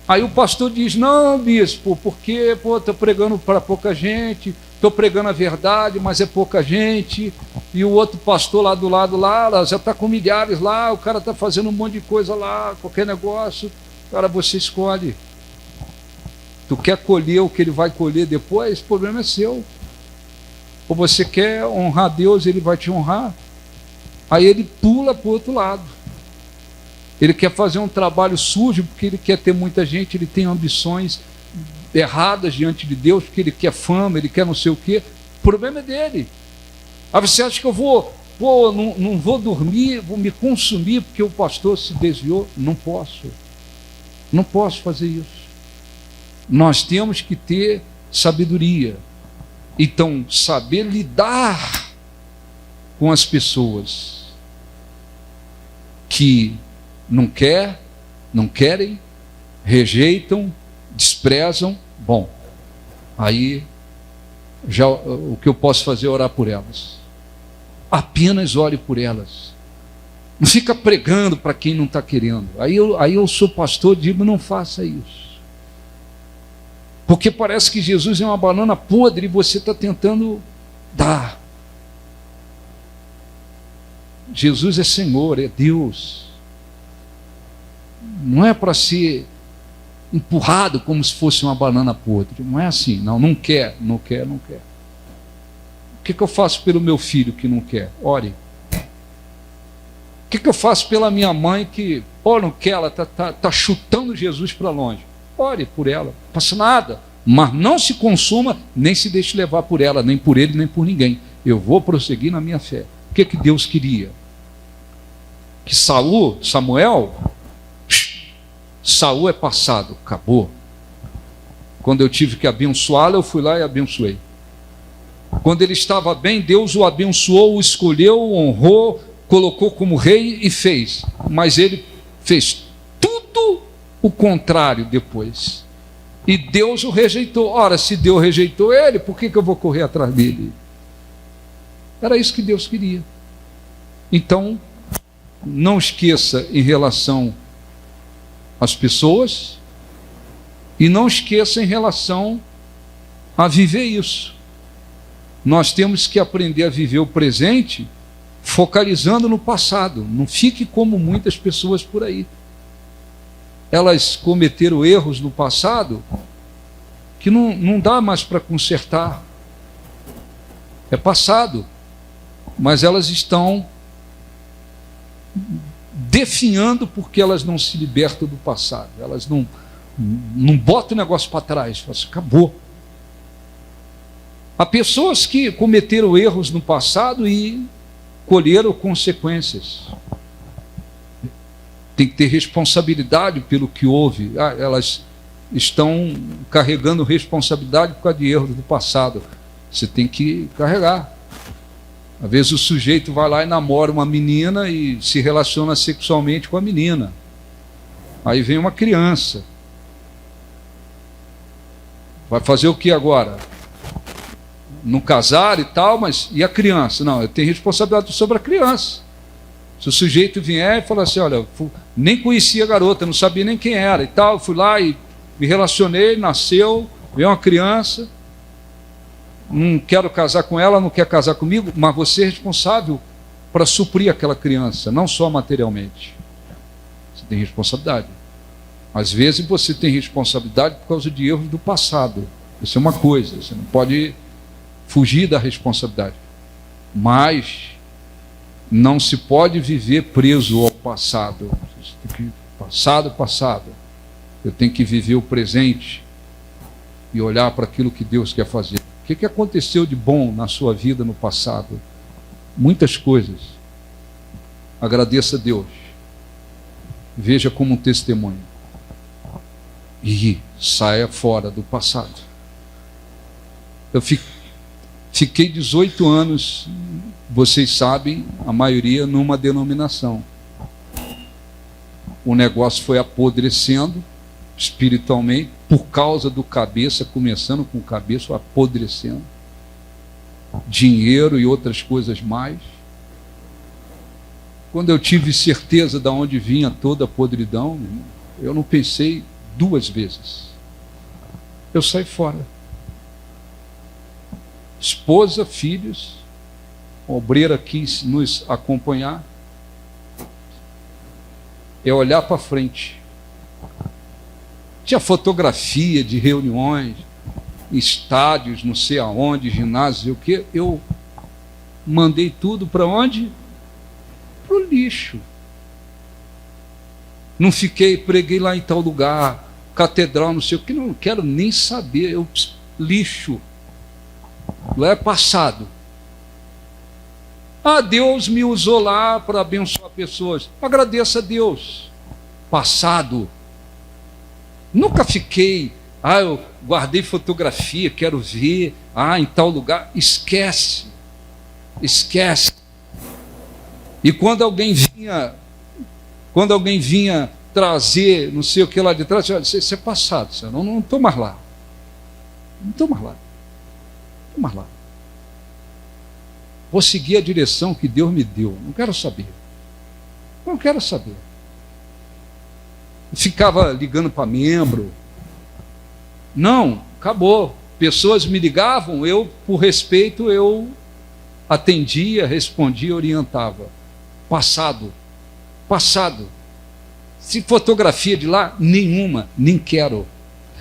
Aí o pastor diz, não, bispo, porque estou pregando para pouca gente, estou pregando a verdade, mas é pouca gente, e o outro pastor lá do lado, lá já está com milhares lá, o cara está fazendo um monte de coisa lá, qualquer negócio, cara, você escolhe. Tu quer colher o que ele vai colher depois? O problema é seu. Ou você quer honrar Deus, ele vai te honrar. Aí ele pula para o outro lado. Ele quer fazer um trabalho sujo, porque ele quer ter muita gente, ele tem ambições erradas diante de Deus, porque ele quer fama, ele quer não sei o quê. O problema é dele. Aí você acha que eu não vou dormir, vou me consumir porque o pastor se desviou? Não posso. Não posso fazer isso. Nós temos que ter sabedoria. Então, saber lidar com as pessoas que não querem, rejeitam, desprezam. Bom, aí já o que eu posso fazer é orar por elas. Apenas ore por elas. Não fica pregando para quem não está querendo. Aí eu sou pastor e digo, não faça isso. Porque parece que Jesus é uma banana podre e você está tentando dar. Jesus é Senhor, é Deus. Não é para ser empurrado como se fosse uma banana podre. Não é assim. Não quer. O que eu faço pelo meu filho que não quer? Ore. O que eu faço pela minha mãe que, não quer, ela está chutando Jesus para longe? Ore por ela, não passa nada. Mas não se consuma, nem se deixe levar por ela, nem por ele, nem por ninguém. Eu vou prosseguir na minha fé. O que Deus queria? Que Samuel é passado, acabou. Quando eu tive que abençoá-lo, eu fui lá e abençoei. Quando ele estava bem, Deus o abençoou, o escolheu, o honrou, colocou como rei e fez. Mas ele fez tudo o contrário depois. E Deus o rejeitou. Ora, se Deus rejeitou ele, por que eu vou correr atrás dele? Era isso que Deus queria. Então, não esqueça em relação às pessoas e não esqueça em relação a viver isso. Nós temos que aprender a viver o presente focalizando no passado. Não fique como muitas pessoas por aí. Elas cometeram erros no passado que não dá mais para consertar. É passado. Mas elas estão definhando porque elas não se libertam do passado. Elas não botam o negócio para trás. Falam assim, acabou. Há pessoas que cometeram erros no passado e colheram consequências. Tem que ter responsabilidade pelo que houve. Elas estão carregando responsabilidade por causa de erros do passado. Você tem que carregar. Às vezes o sujeito vai lá e namora uma menina e se relaciona sexualmente com a menina. Aí vem uma criança. Vai fazer o que agora? Não casar e tal, mas e a criança? Não, eu tenho responsabilidade sobre a criança. Se o sujeito vier e falar assim, olha, nem conhecia a garota, não sabia nem quem era e tal, fui lá e me relacionei, nasceu, veio uma criança, não quero casar com ela, não quer casar comigo, mas você é responsável para suprir aquela criança, não só materialmente. Você tem responsabilidade. Às vezes você tem responsabilidade por causa de erros do passado. Isso é uma coisa, você não pode fugir da responsabilidade. Mas não se pode viver preso ao passado. Passado. Eu tenho que viver o presente e olhar para aquilo que Deus quer fazer. O que aconteceu de bom na sua vida no passado? Muitas coisas. Agradeça a Deus. Veja como um testemunho. E saia fora do passado. Eu fiquei 18 anos, vocês sabem, a maioria numa denominação. O negócio foi apodrecendo espiritualmente, por causa do cabeça, começando com o cabeça, apodrecendo. Dinheiro e outras coisas mais. Quando eu tive certeza de onde vinha toda a podridão, eu não pensei 2 vezes. Eu saí fora. Esposa, filhos, obreira quis nos acompanhar. É olhar para frente. Tinha fotografia de reuniões, estádios, não sei aonde, ginásios, o que. Eu mandei tudo para onde? Para o lixo. Não preguei lá em tal lugar, catedral, não sei o que, não quero nem saber. Lixo. Lá é passado. Deus me usou lá para abençoar pessoas. Agradeça a Deus. Passado. Nunca fiquei, eu guardei fotografia, quero ver, em tal lugar. Esquece. E quando alguém vinha trazer, não sei o que lá de trás, isso é passado, senhor. Não estou mais lá. Não estou mais lá. Vou seguir a direção que Deus me deu. Não quero saber. Não quero saber. Ficava ligando para membro. Não, acabou. Pessoas me ligavam, eu, por respeito, eu atendia, respondia, orientava. Passado. Se fotografia de lá, nenhuma, nem quero.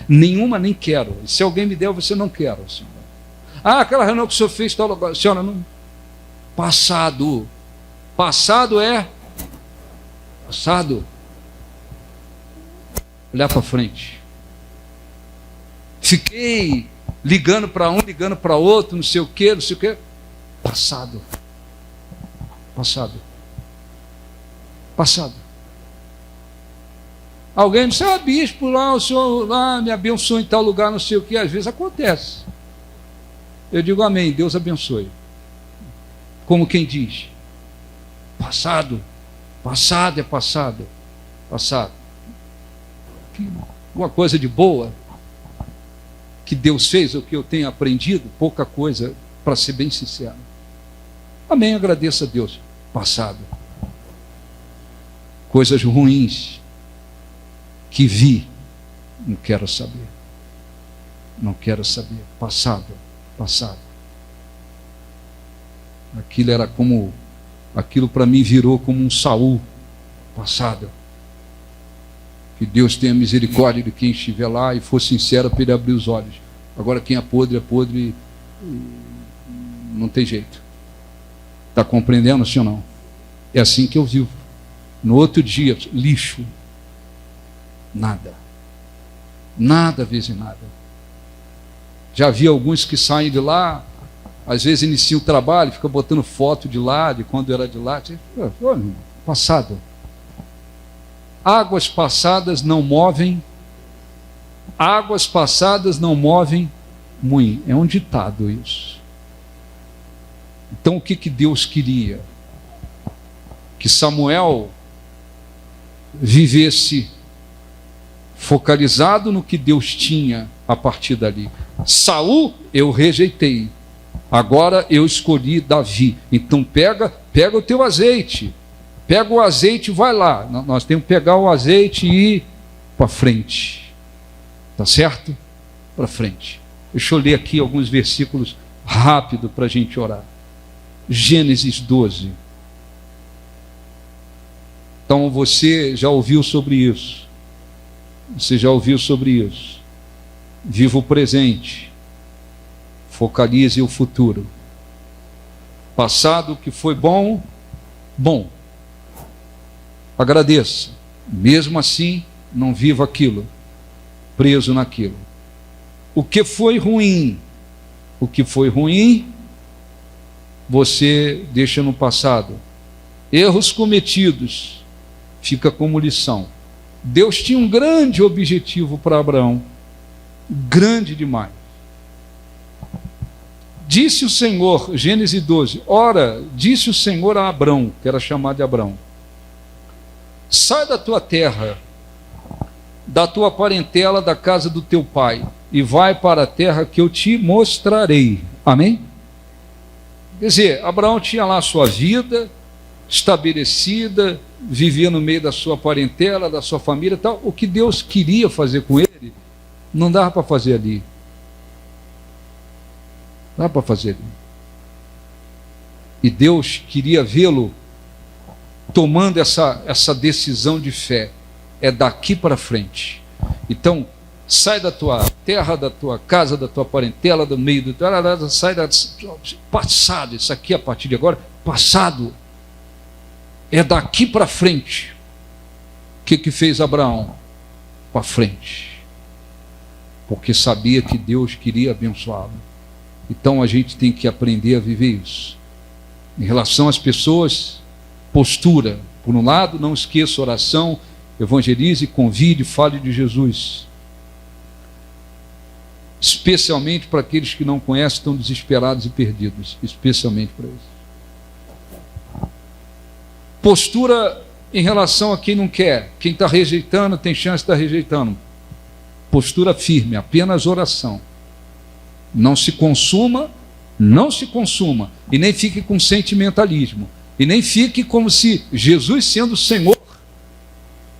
Nenhuma, nem quero. E se alguém me der, você não quero, senhora. Aquela reunião que o senhor fez, tal lugar. Senhora, não. Passado. Passado é passado. Olhar para frente. Fiquei ligando para um, ligando para outro, não sei o quê. Passado. Alguém disse, bispo, lá, o senhor lá me abençoou em tal lugar, não sei o quê. Às vezes acontece. Eu digo amém, Deus abençoe. Como quem diz, passado é passado. Alguma coisa de boa que Deus fez, ou que eu tenho aprendido, pouca coisa, para ser bem sincero. Amém, agradeço a Deus. Passado. Coisas ruins que vi, não quero saber. Passado. Aquilo para mim virou como um Saul. Passado. Que Deus tenha misericórdia de quem estiver lá e for sincero para ele abrir os olhos. Agora quem é podre, não tem jeito. Está compreendendo, sim ou não? É assim que eu vivo. No outro dia, lixo. Nada, vezes nada. Já vi alguns que saem de lá, às vezes iniciam o trabalho, ficam botando foto de lá, de quando era de lá. Passado. Águas passadas não movem moinho. É um ditado isso. Então o que Deus queria? Que Samuel vivesse focalizado no que Deus tinha a partir dali. Saul eu rejeitei, agora eu escolhi Davi. Então pega o teu azeite, pega o azeite e vai lá. Nós temos que pegar o azeite e ir para frente, tá certo? Para frente. Deixa eu ler aqui alguns versículos rápido para a gente orar. Gênesis 12. Então você já ouviu sobre isso. Viva o presente. Focalize o futuro. Passado que foi bom. Agradeça. Mesmo assim, não viva aquilo. Preso naquilo. O que foi ruim, você deixa no passado. Erros cometidos, fica como lição. Deus tinha um grande objetivo para Abraão, grande demais. Disse o Senhor, Gênesis 12, ora, disse o Senhor a Abrão, que era chamado de Abrão, sai da tua terra, da tua parentela, da casa do teu pai, e vai para a terra que eu te mostrarei. Amém? Quer dizer, Abraão tinha lá a sua vida estabelecida, vivia no meio da sua parentela, da sua família e tal. O que Deus queria fazer com ele, não dava para fazer ali. E Deus queria vê-lo tomando essa decisão de fé. É daqui para frente. Então, sai da tua terra, da tua casa, da tua parentela, do meio do teu... Sai da... Passado, isso aqui a partir de agora, passado. É daqui para frente. O que fez Abraão? Para frente. Porque sabia que Deus queria abençoá-lo. Então a gente tem que aprender a viver isso. Em relação às pessoas, postura. Por um lado, não esqueça a oração, evangelize, convide, fale de Jesus. Especialmente para aqueles que não conhecem, estão desesperados e perdidos. Especialmente para eles. Postura em relação a quem não quer. Quem está rejeitando, tem chance de estar rejeitando. Postura firme, apenas oração. Não se consuma, e nem fique com sentimentalismo. E nem fique como se Jesus sendo o Senhor,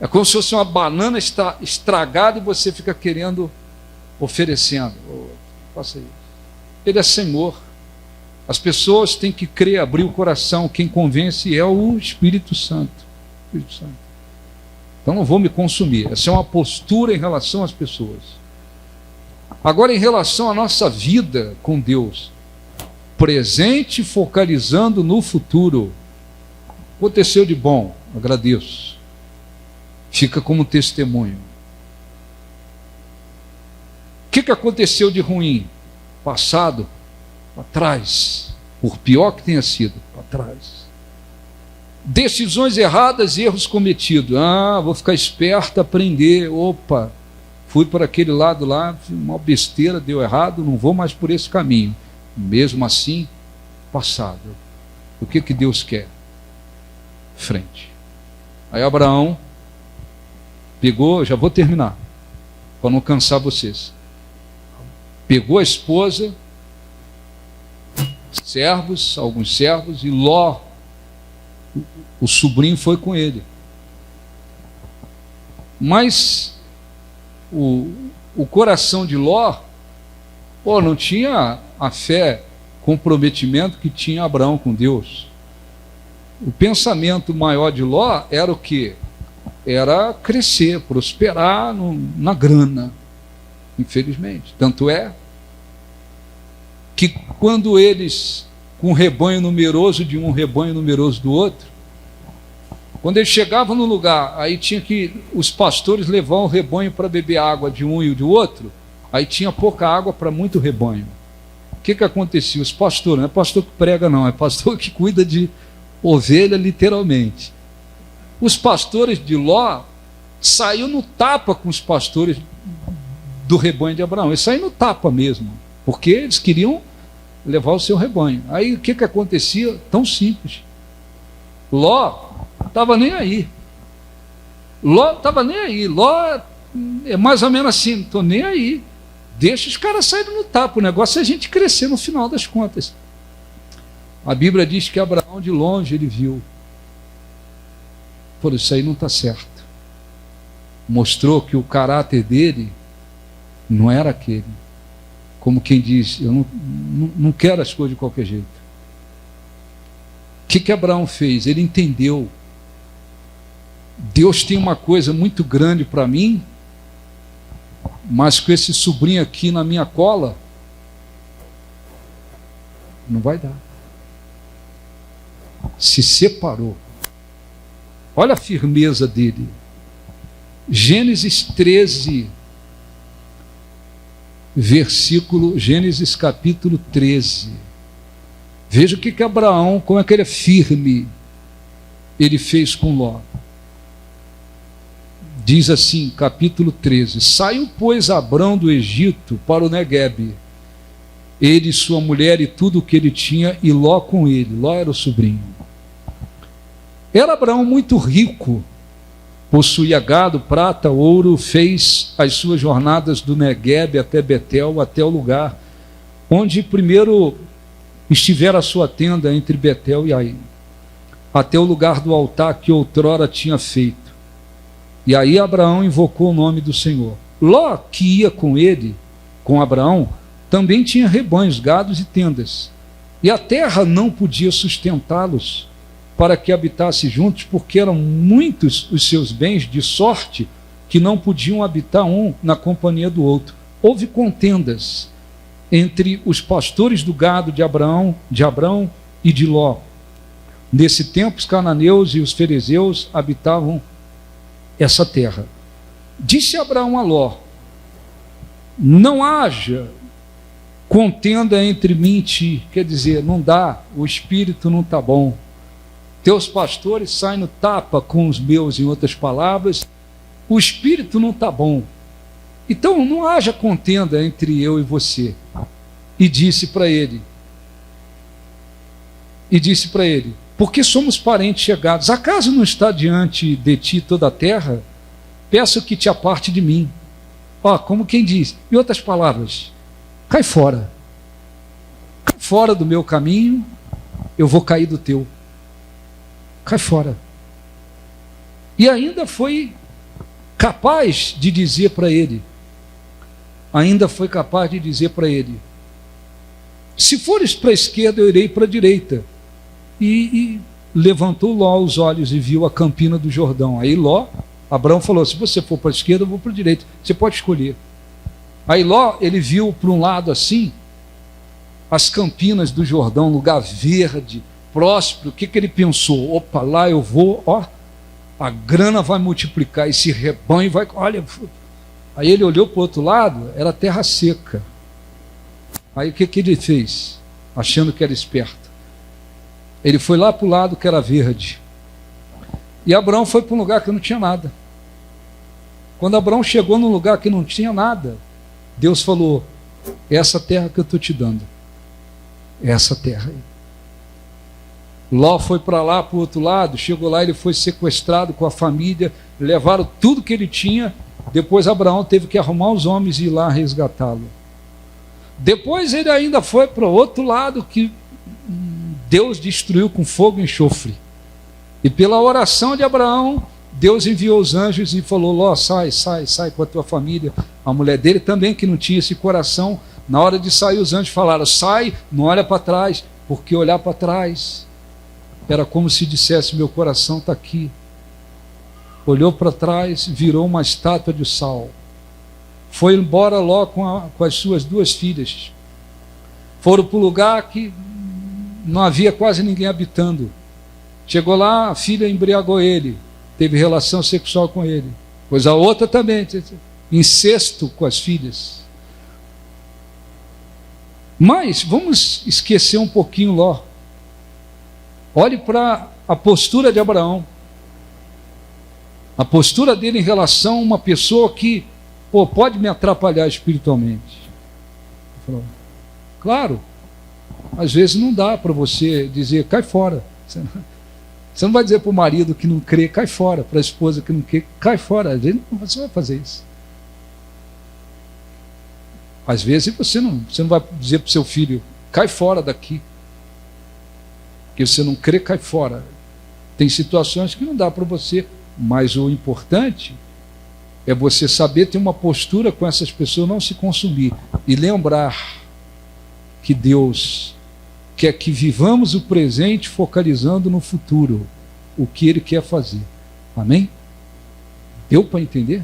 é como se fosse uma banana estragada e você fica querendo, oferecendo. Faça isso. Ele é Senhor. As pessoas têm que crer, abrir o coração. Quem convence é o Espírito Santo. Espírito Santo. Então não vou me consumir. Essa é uma postura em relação às pessoas. Agora, em relação à nossa vida com Deus, presente focalizando no futuro. Aconteceu de bom, agradeço. Fica como testemunho. O que aconteceu de ruim? Passado, para trás. Por pior que tenha sido, para trás. Decisões erradas, erros cometidos. Vou ficar esperto, aprender. Opa, fui por aquele lado lá, uma besteira, deu errado, não vou mais por esse caminho. Mesmo assim, passado. O que Deus quer? Frente. Aí Abraão pegou, já vou terminar, para não cansar vocês. Pegou a esposa, alguns servos, e Ló, o sobrinho, foi com ele. Mas o coração de Ló, não tinha a fé, comprometimento que tinha Abraão com Deus. O pensamento maior de Ló era o quê? Era crescer, prosperar na grana, infelizmente. Tanto é que quando eles, com um rebanho numeroso de um, rebanho numeroso do outro, quando eles chegavam no lugar, aí tinha que os pastores levar o rebanho para beber água de um e do outro, aí tinha pouca água para muito rebanho. O que acontecia? Os pastores, não é pastor que prega não, é pastor que cuida de ovelha literalmente. Os pastores de Ló saíram no tapa com os pastores do rebanho de Abraão. Eles saíram no tapa mesmo, porque eles queriam levar o seu rebanho. Aí o que acontecia? Tão simples. Ló estava nem aí. Ló estava nem aí. Ló é mais ou menos assim, não estou nem aí. Deixa os caras saírem no tapa. O negócio é a gente crescer no final das contas. A Bíblia diz que Abraão de longe ele viu. Por isso aí não está certo. Mostrou que o caráter dele não era aquele. Como quem diz, eu não quero as coisas de qualquer jeito. O que Abraão fez? Ele entendeu. Deus tem uma coisa muito grande para mim, mas com esse sobrinho aqui na minha cola, não vai dar. Se separou. Olha a firmeza dele. Gênesis 13, Gênesis capítulo 13. Veja o que Abraão, como é que ele é firme, ele fez com Ló. Diz assim, capítulo 13: Saiu, pois, Abrão do Egito para o Neguebe, ele, sua mulher e tudo o que ele tinha, e Ló com ele. Ló era o sobrinho. Era Abraão muito rico, possuía gado, prata, ouro, fez as suas jornadas do Neguebe até Betel, até o lugar onde primeiro estivera a sua tenda entre Betel e Ai, até o lugar do altar que outrora tinha feito. E aí Abraão invocou o nome do Senhor. Ló, que ia com ele, com Abraão, também tinha rebanhos, gados e tendas. E a terra não podia sustentá-los para que habitasse juntos, porque eram muitos os seus bens, de sorte que não podiam habitar um na companhia do outro. Houve contendas entre os pastores do gado de Abraão e de Ló. Nesse tempo, os cananeus e os ferezeus habitavam essa terra. Disse Abraão a Ló: não haja contenda entre mim e ti. Quer dizer, não dá, o espírito não está bom. Teus pastores saem no tapa com os meus, em outras palavras, o espírito não está bom. Então não haja contenda entre eu e você. E disse para ele, porque somos parentes chegados, acaso não está diante de ti toda a terra? Peço que te aparte de mim. Como quem diz, em outras palavras, cai fora. Cai fora do meu caminho, eu vou cair do teu. cai fora. E ainda foi capaz de dizer para ele, se fores para a esquerda, eu irei para a direita. E levantou Ló os olhos e viu a campina do Jordão. Aí Abraão falou, se você for para a esquerda, eu vou para a direita, você pode escolher. Aí Ló, ele viu para um lado assim, as campinas do Jordão, lugar verde, próspero. O que ele pensou? Opa, lá eu vou, a grana vai multiplicar, esse rebanho vai, olha. Aí ele olhou para o outro lado, era terra seca. Aí o que ele fez? Achando que era esperto. Ele foi lá para o lado que era verde. E Abraão foi para um lugar que não tinha nada. Quando Abraão chegou num lugar que não tinha nada, Deus falou, essa terra que eu estou te dando, essa terra aí. Ló foi para lá, para o outro lado, chegou lá, ele foi sequestrado com a família, levaram tudo que ele tinha, depois Abraão teve que arrumar os homens e ir lá resgatá-lo. Depois ele ainda foi para o outro lado que Deus destruiu com fogo e enxofre. E pela oração de Abraão, Deus enviou os anjos e falou, Ló, sai com a tua família. A mulher dele também, que não tinha esse coração, na hora de sair os anjos falaram, sai, não olha para trás, porque olhar para trás era como se dissesse, meu coração está aqui. Olhou para trás, virou uma estátua de sal. Foi embora Ló com as suas 2 filhas. Foram para o lugar que não havia quase ninguém habitando. Chegou lá, a filha embriagou ele, teve relação sexual com ele. Pois a outra também, incesto com as filhas. Mas vamos esquecer um pouquinho Ló. Olhe para a postura de Abraão. A postura dele em relação a uma pessoa que pode me atrapalhar espiritualmente. Falou, claro, às vezes não dá para você dizer, cai fora. Você não vai dizer para o marido que não crê, cai fora. Para a esposa que não crê, cai fora. Às vezes você vai fazer isso. Às vezes você não vai dizer para o seu filho, cai fora daqui. Porque você não crê, cai fora. Tem situações que não dá para você, mas o importante é você saber ter uma postura com essas pessoas, não se consumir. E lembrar que Deus quer que vivamos o presente focalizando no futuro, o que Ele quer fazer. Amém? Deu para entender?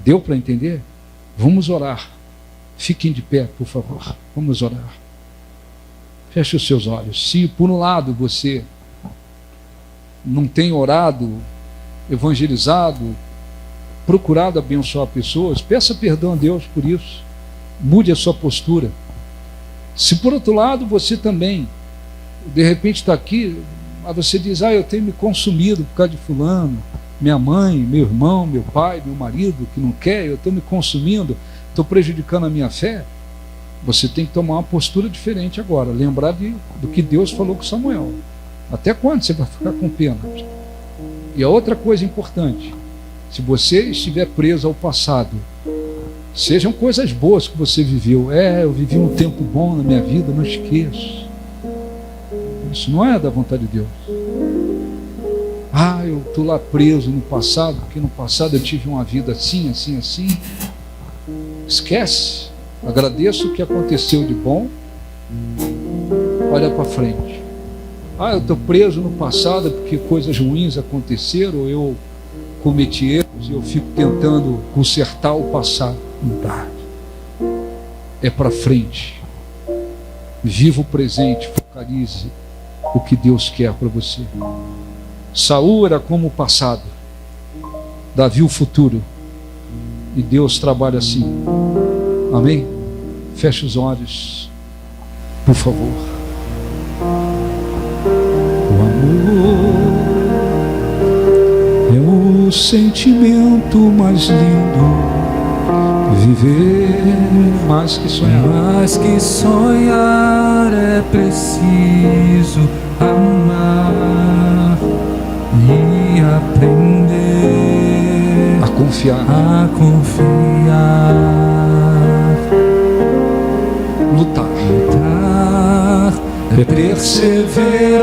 Deu para entender? Vamos orar. Fiquem de pé, por favor. Vamos orar. Feche os seus olhos. Se por um lado você não tem orado, evangelizado, procurado abençoar pessoas, peça perdão a Deus por isso. Mude a sua postura. Se por outro lado você também, de repente está aqui, você diz, eu tenho me consumido por causa de fulano, minha mãe, meu irmão, meu pai, meu marido, que não quer, eu estou me consumindo, estou prejudicando a minha fé. Você tem que tomar uma postura diferente agora, lembrar do que Deus falou com Samuel. Até quando você vai ficar com pena? E a outra coisa importante, se você estiver preso ao passado, sejam coisas boas que você viveu. Eu vivi um tempo bom na minha vida, não esqueço. Isso não é da vontade de Deus. Eu estou lá preso no passado, porque no passado eu tive uma vida assim, assim, assim. Esquece. Agradeço o que aconteceu de bom. Olha para frente. Eu estou preso no passado porque coisas ruins aconteceram, ou eu cometi erros e eu fico tentando consertar o passado. Não dá. É para frente. Viva o presente, focalize o que Deus quer para você. Saul era como o passado, Davi o futuro, e Deus trabalha assim. Amém? Feche os olhos, por favor. O amor é o sentimento mais lindo. Viver mais que sonhar. Mais que sonhar é preciso amar e aprender a confiar. Lutar, perseverar,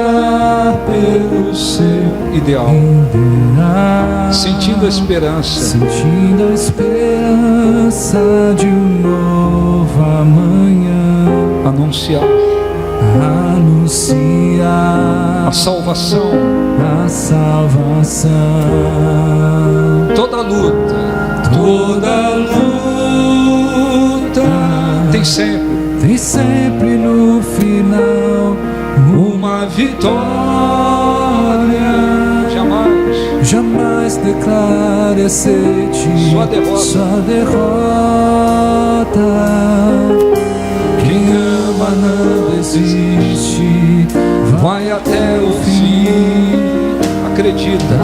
o seu ideal, sentindo a esperança de um novo amanhã, anunciar a salvação, toda luta tem sempre no final uma vitória. Jamais declare aceite sua derrota. Quem ama não desiste, vai até o fim. Acredita,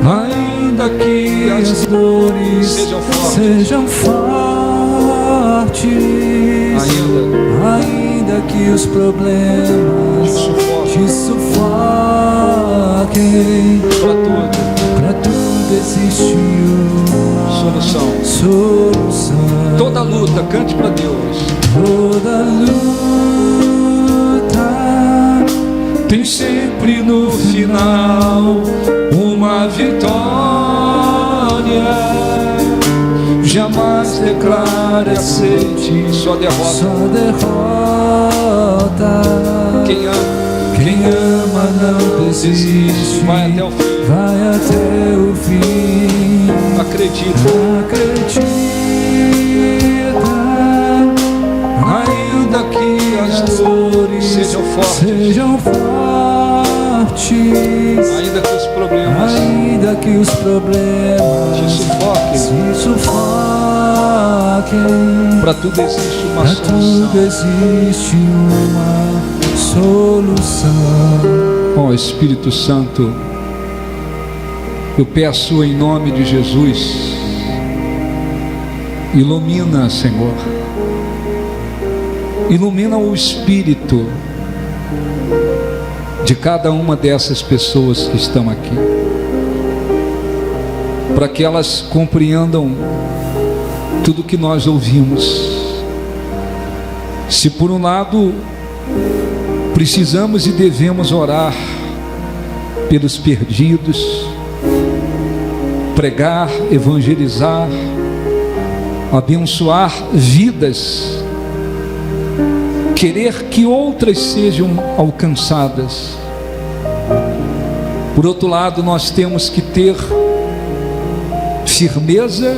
ainda que as dores sejam fortes, ainda que os problemas te sufoquem, para tudo existe uma solução. Toda luta, cante para Deus. Toda luta tem sempre no final uma vitória. Jamais declare, aceite sua derrota. Quem ama não desiste, vai até o fim. Acredita, ainda que as dores sejam fortes, ainda que os problemas te sufoquem, para tudo existe uma solução. Ó Espírito Santo, eu peço em nome de Jesus, ilumina, Senhor, ilumina o espírito de cada uma dessas pessoas que estão aqui, para que elas compreendam tudo que nós ouvimos. Se por um lado precisamos e devemos orar pelos perdidos, pregar, evangelizar, abençoar vidas, querer que outras sejam alcançadas. Por outro lado, nós temos que ter firmeza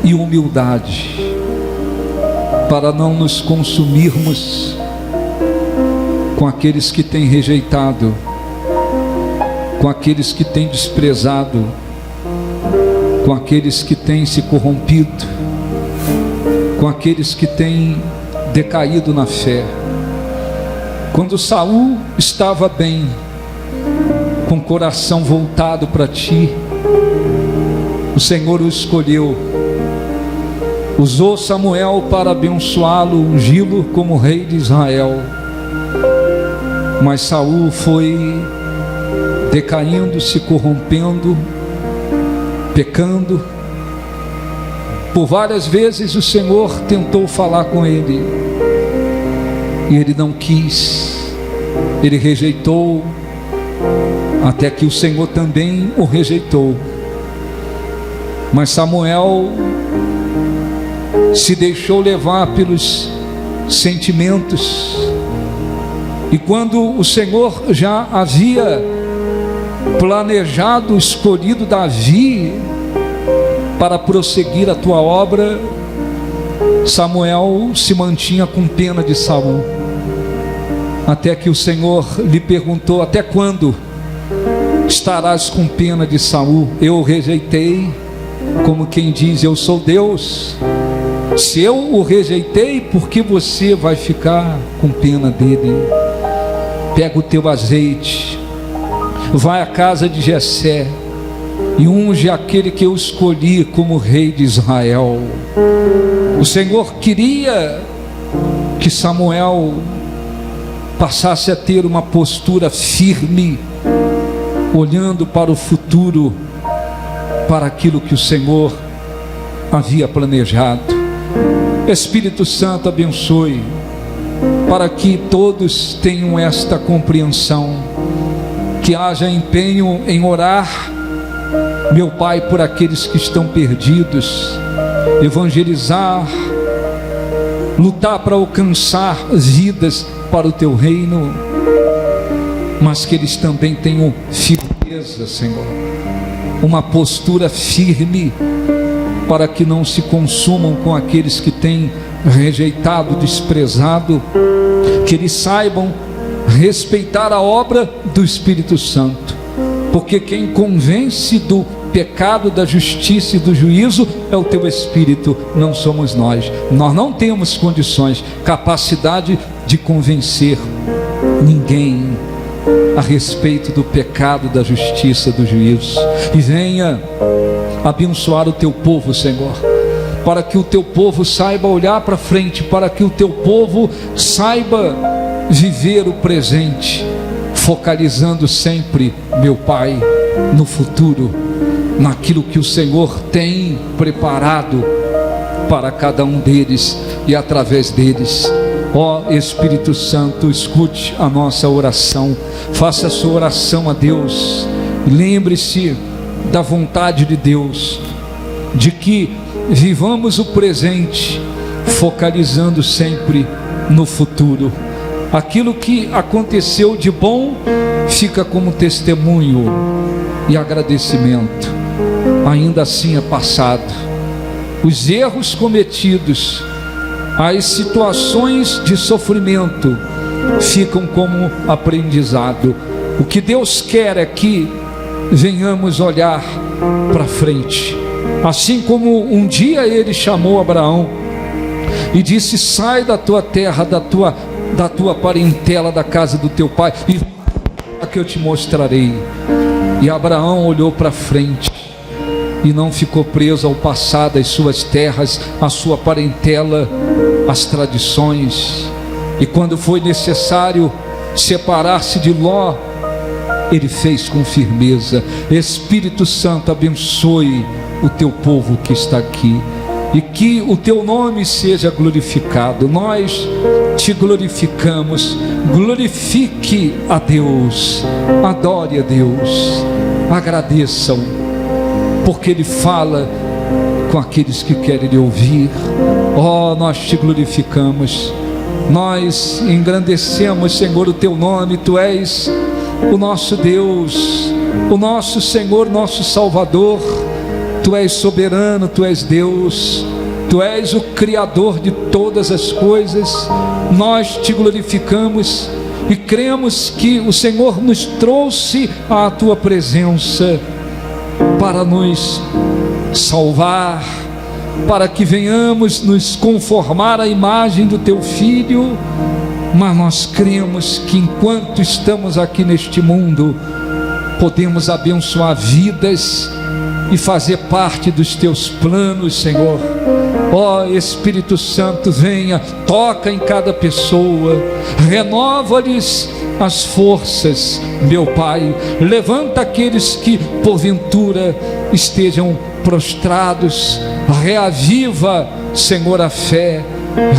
e humildade para não nos consumirmos com aqueles que têm rejeitado, com aqueles que têm desprezado, com aqueles que têm se corrompido, com aqueles que têm decaído na fé. Quando Saul estava bem, com o coração voltado para ti, o Senhor o escolheu, usou Samuel para abençoá-lo, ungí-lo como rei de Israel. Mas Saul foi decaindo, se corrompendo, pecando. Por várias vezes o Senhor tentou falar com ele e ele não quis, ele rejeitou, até que o Senhor também o rejeitou. Mas Samuel se deixou levar pelos sentimentos, e quando o Senhor já havia planejado, escolhido Davi para prosseguir a tua obra, Samuel se mantinha com pena de Saul, até que o Senhor lhe perguntou: até quando estarás com pena de Saul? Eu o rejeitei, como quem diz, eu sou Deus. Se eu o rejeitei, por que você vai ficar com pena dele? Pega o teu azeite, vai à casa de Jessé e unge aquele que eu escolhi como rei de Israel. O Senhor queria que Samuel passasse a ter uma postura firme, olhando para o futuro, para aquilo que o Senhor havia planejado. Espírito Santo, abençoe para que todos tenham esta compreensão, que haja empenho em orar, meu Pai, por aqueles que estão perdidos, evangelizar, lutar para alcançar vidas para o teu reino, mas que eles também tenham firmeza, Senhor, uma postura firme, para que não se consumam com aqueles que têm rejeitado, desprezado, que eles saibam respeitar a obra do Espírito Santo, porque quem convence do pecado, da justiça e do juízo é o teu Espírito, não somos nós. Nós não temos condições, capacidade de convencer ninguém a respeito do pecado, da justiça, do juízo. E venha abençoar o teu povo, Senhor, para que o teu povo saiba olhar para frente, para que o teu povo saiba viver o presente, focalizando sempre, meu Pai, no futuro, naquilo que o Senhor tem preparado para cada um deles e através deles. Ó Espírito Santo, escute a nossa oração, faça a sua oração a Deus, lembre-se da vontade de Deus, de que vivamos o presente, focalizando sempre no futuro. Aquilo que aconteceu de bom fica como testemunho e agradecimento, ainda assim é passado. Os erros cometidos, as situações de sofrimento ficam como aprendizado. O que Deus quer é que venhamos olhar para frente, assim como um dia Ele chamou Abraão e disse: sai da tua terra, da tua parentela, da casa do teu pai, e que eu te mostrarei. E Abraão olhou para frente e não ficou preso ao passado, às suas terras, à sua parentela, às tradições. E quando foi necessário separar-se de Ló, ele fez com firmeza. Espírito Santo, abençoe o teu povo que está aqui, e que o teu nome seja glorificado. Nós te glorificamos. Glorifique a Deus, adore a Deus, agradeçam, porque Ele fala com aqueles que querem lhe ouvir. Ó, nós te glorificamos, nós engrandecemos, Senhor, o teu nome. Tu és o nosso Deus, o nosso Senhor, nosso Salvador. Tu és soberano, Tu és Deus, Tu és o Criador de todas as coisas. Nós te glorificamos e cremos que o Senhor nos trouxe à Tua presença para nos salvar, para que venhamos nos conformar à imagem do Teu Filho. Mas nós cremos que enquanto estamos aqui neste mundo, podemos abençoar vidas e fazer parte dos teus planos, Senhor. Ó Espírito Santo, venha, toca em cada pessoa, renova-lhes as forças, meu Pai. Levanta aqueles que porventura estejam prostrados, reaviva, Senhor, a fé,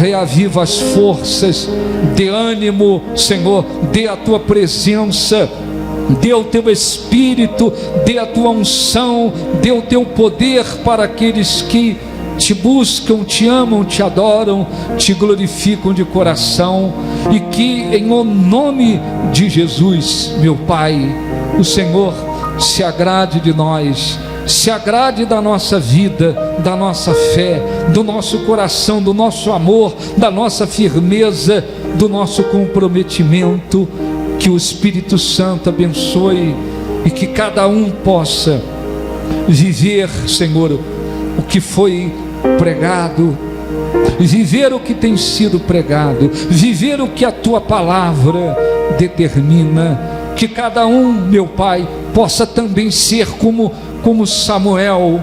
reaviva as forças, dê ânimo, Senhor, dê a tua presença, dê o teu Espírito, dê a tua unção, dê o teu poder para aqueles que te buscam, te amam, te adoram, te glorificam de coração. E que em nome de Jesus, meu Pai, o Senhor se agrade de nós, se agrade da nossa vida, da nossa fé, do nosso coração, do nosso amor, da nossa firmeza, do nosso comprometimento. Que o Espírito Santo abençoe e que cada um possa viver, Senhor, o que foi pregado, viver o que tem sido pregado, viver o que a Tua palavra determina. Que cada um, meu Pai, possa também ser como Samuel,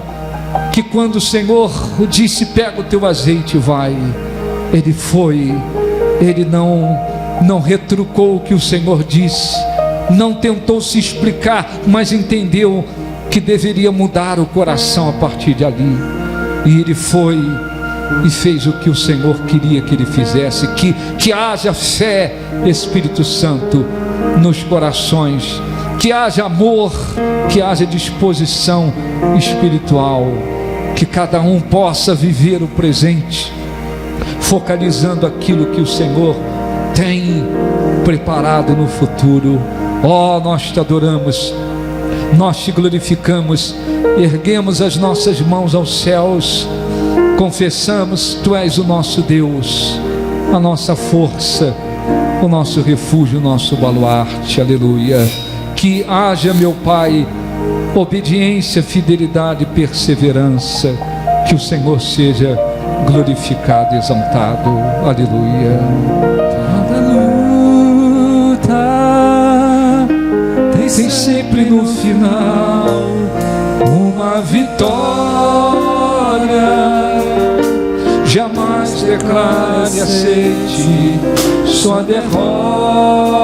que quando o Senhor disse: pega o teu azeite e vai, ele foi, ele não retrucou o que o Senhor disse, não tentou se explicar, mas entendeu que deveria mudar o coração a partir de ali. E ele foi, e fez o que o Senhor queria que ele fizesse. Que haja fé, Espírito Santo, nos corações, que haja amor, que haja disposição espiritual, que cada um possa viver o presente, focalizando aquilo que o Senhor tem preparado no futuro. Ó, nós te adoramos, nós te glorificamos, erguemos as nossas mãos aos céus, confessamos: Tu és o nosso Deus, a nossa força, o nosso refúgio, o nosso baluarte. Aleluia. Que haja, meu Pai, obediência, fidelidade e perseverança. Que o Senhor seja glorificado e exaltado. Aleluia. Toda luta tem sempre no final uma vitória. Jamais declare e aceite sua derrota.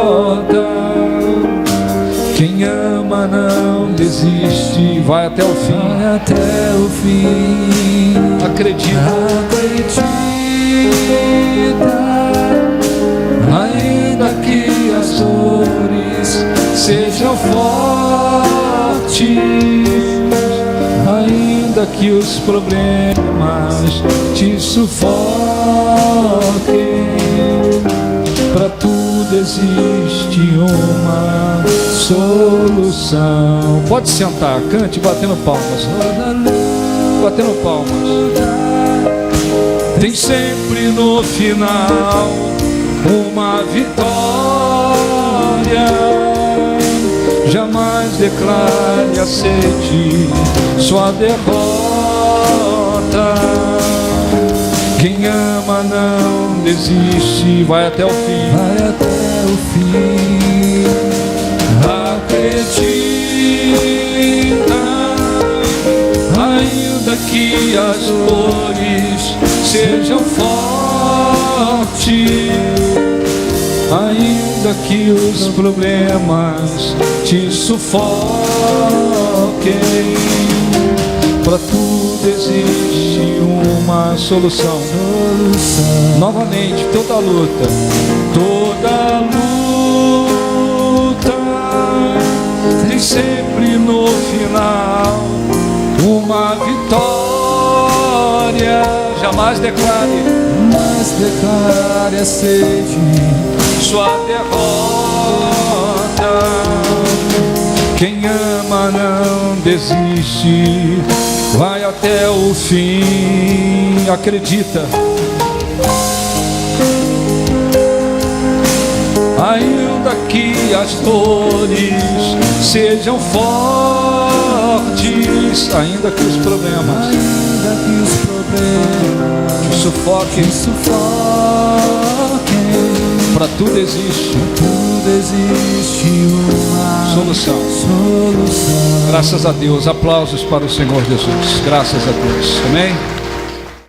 Quem ama não desiste, vai até o fim. Vai até o fim. Acredita, ainda que as dores sejam fortes, ainda que os problemas te sufoquem, para tudo existe uma solução. pode sentar, cante batendo palmas. Batendo palmas. Tem sempre no final uma vitória. Jamais declare, aceite sua derrota. Quem ama não desiste, vai até o fim. Vai até o fim. Acredita, ainda que as dores sejam fortes, ainda que os problemas te sufoquem, para tudo existe uma solução. Novamente, toda luta tem sempre no final uma vitória. Jamais declare, aceite sua derrota. Quem ama não desiste, vai até o fim. acredita. Ainda que as dores sejam fortes, Ainda que os problemas te sufoquem, para tudo existe uma solução. Graças a Deus. Aplausos para o Senhor Jesus. Graças a Deus. Amém.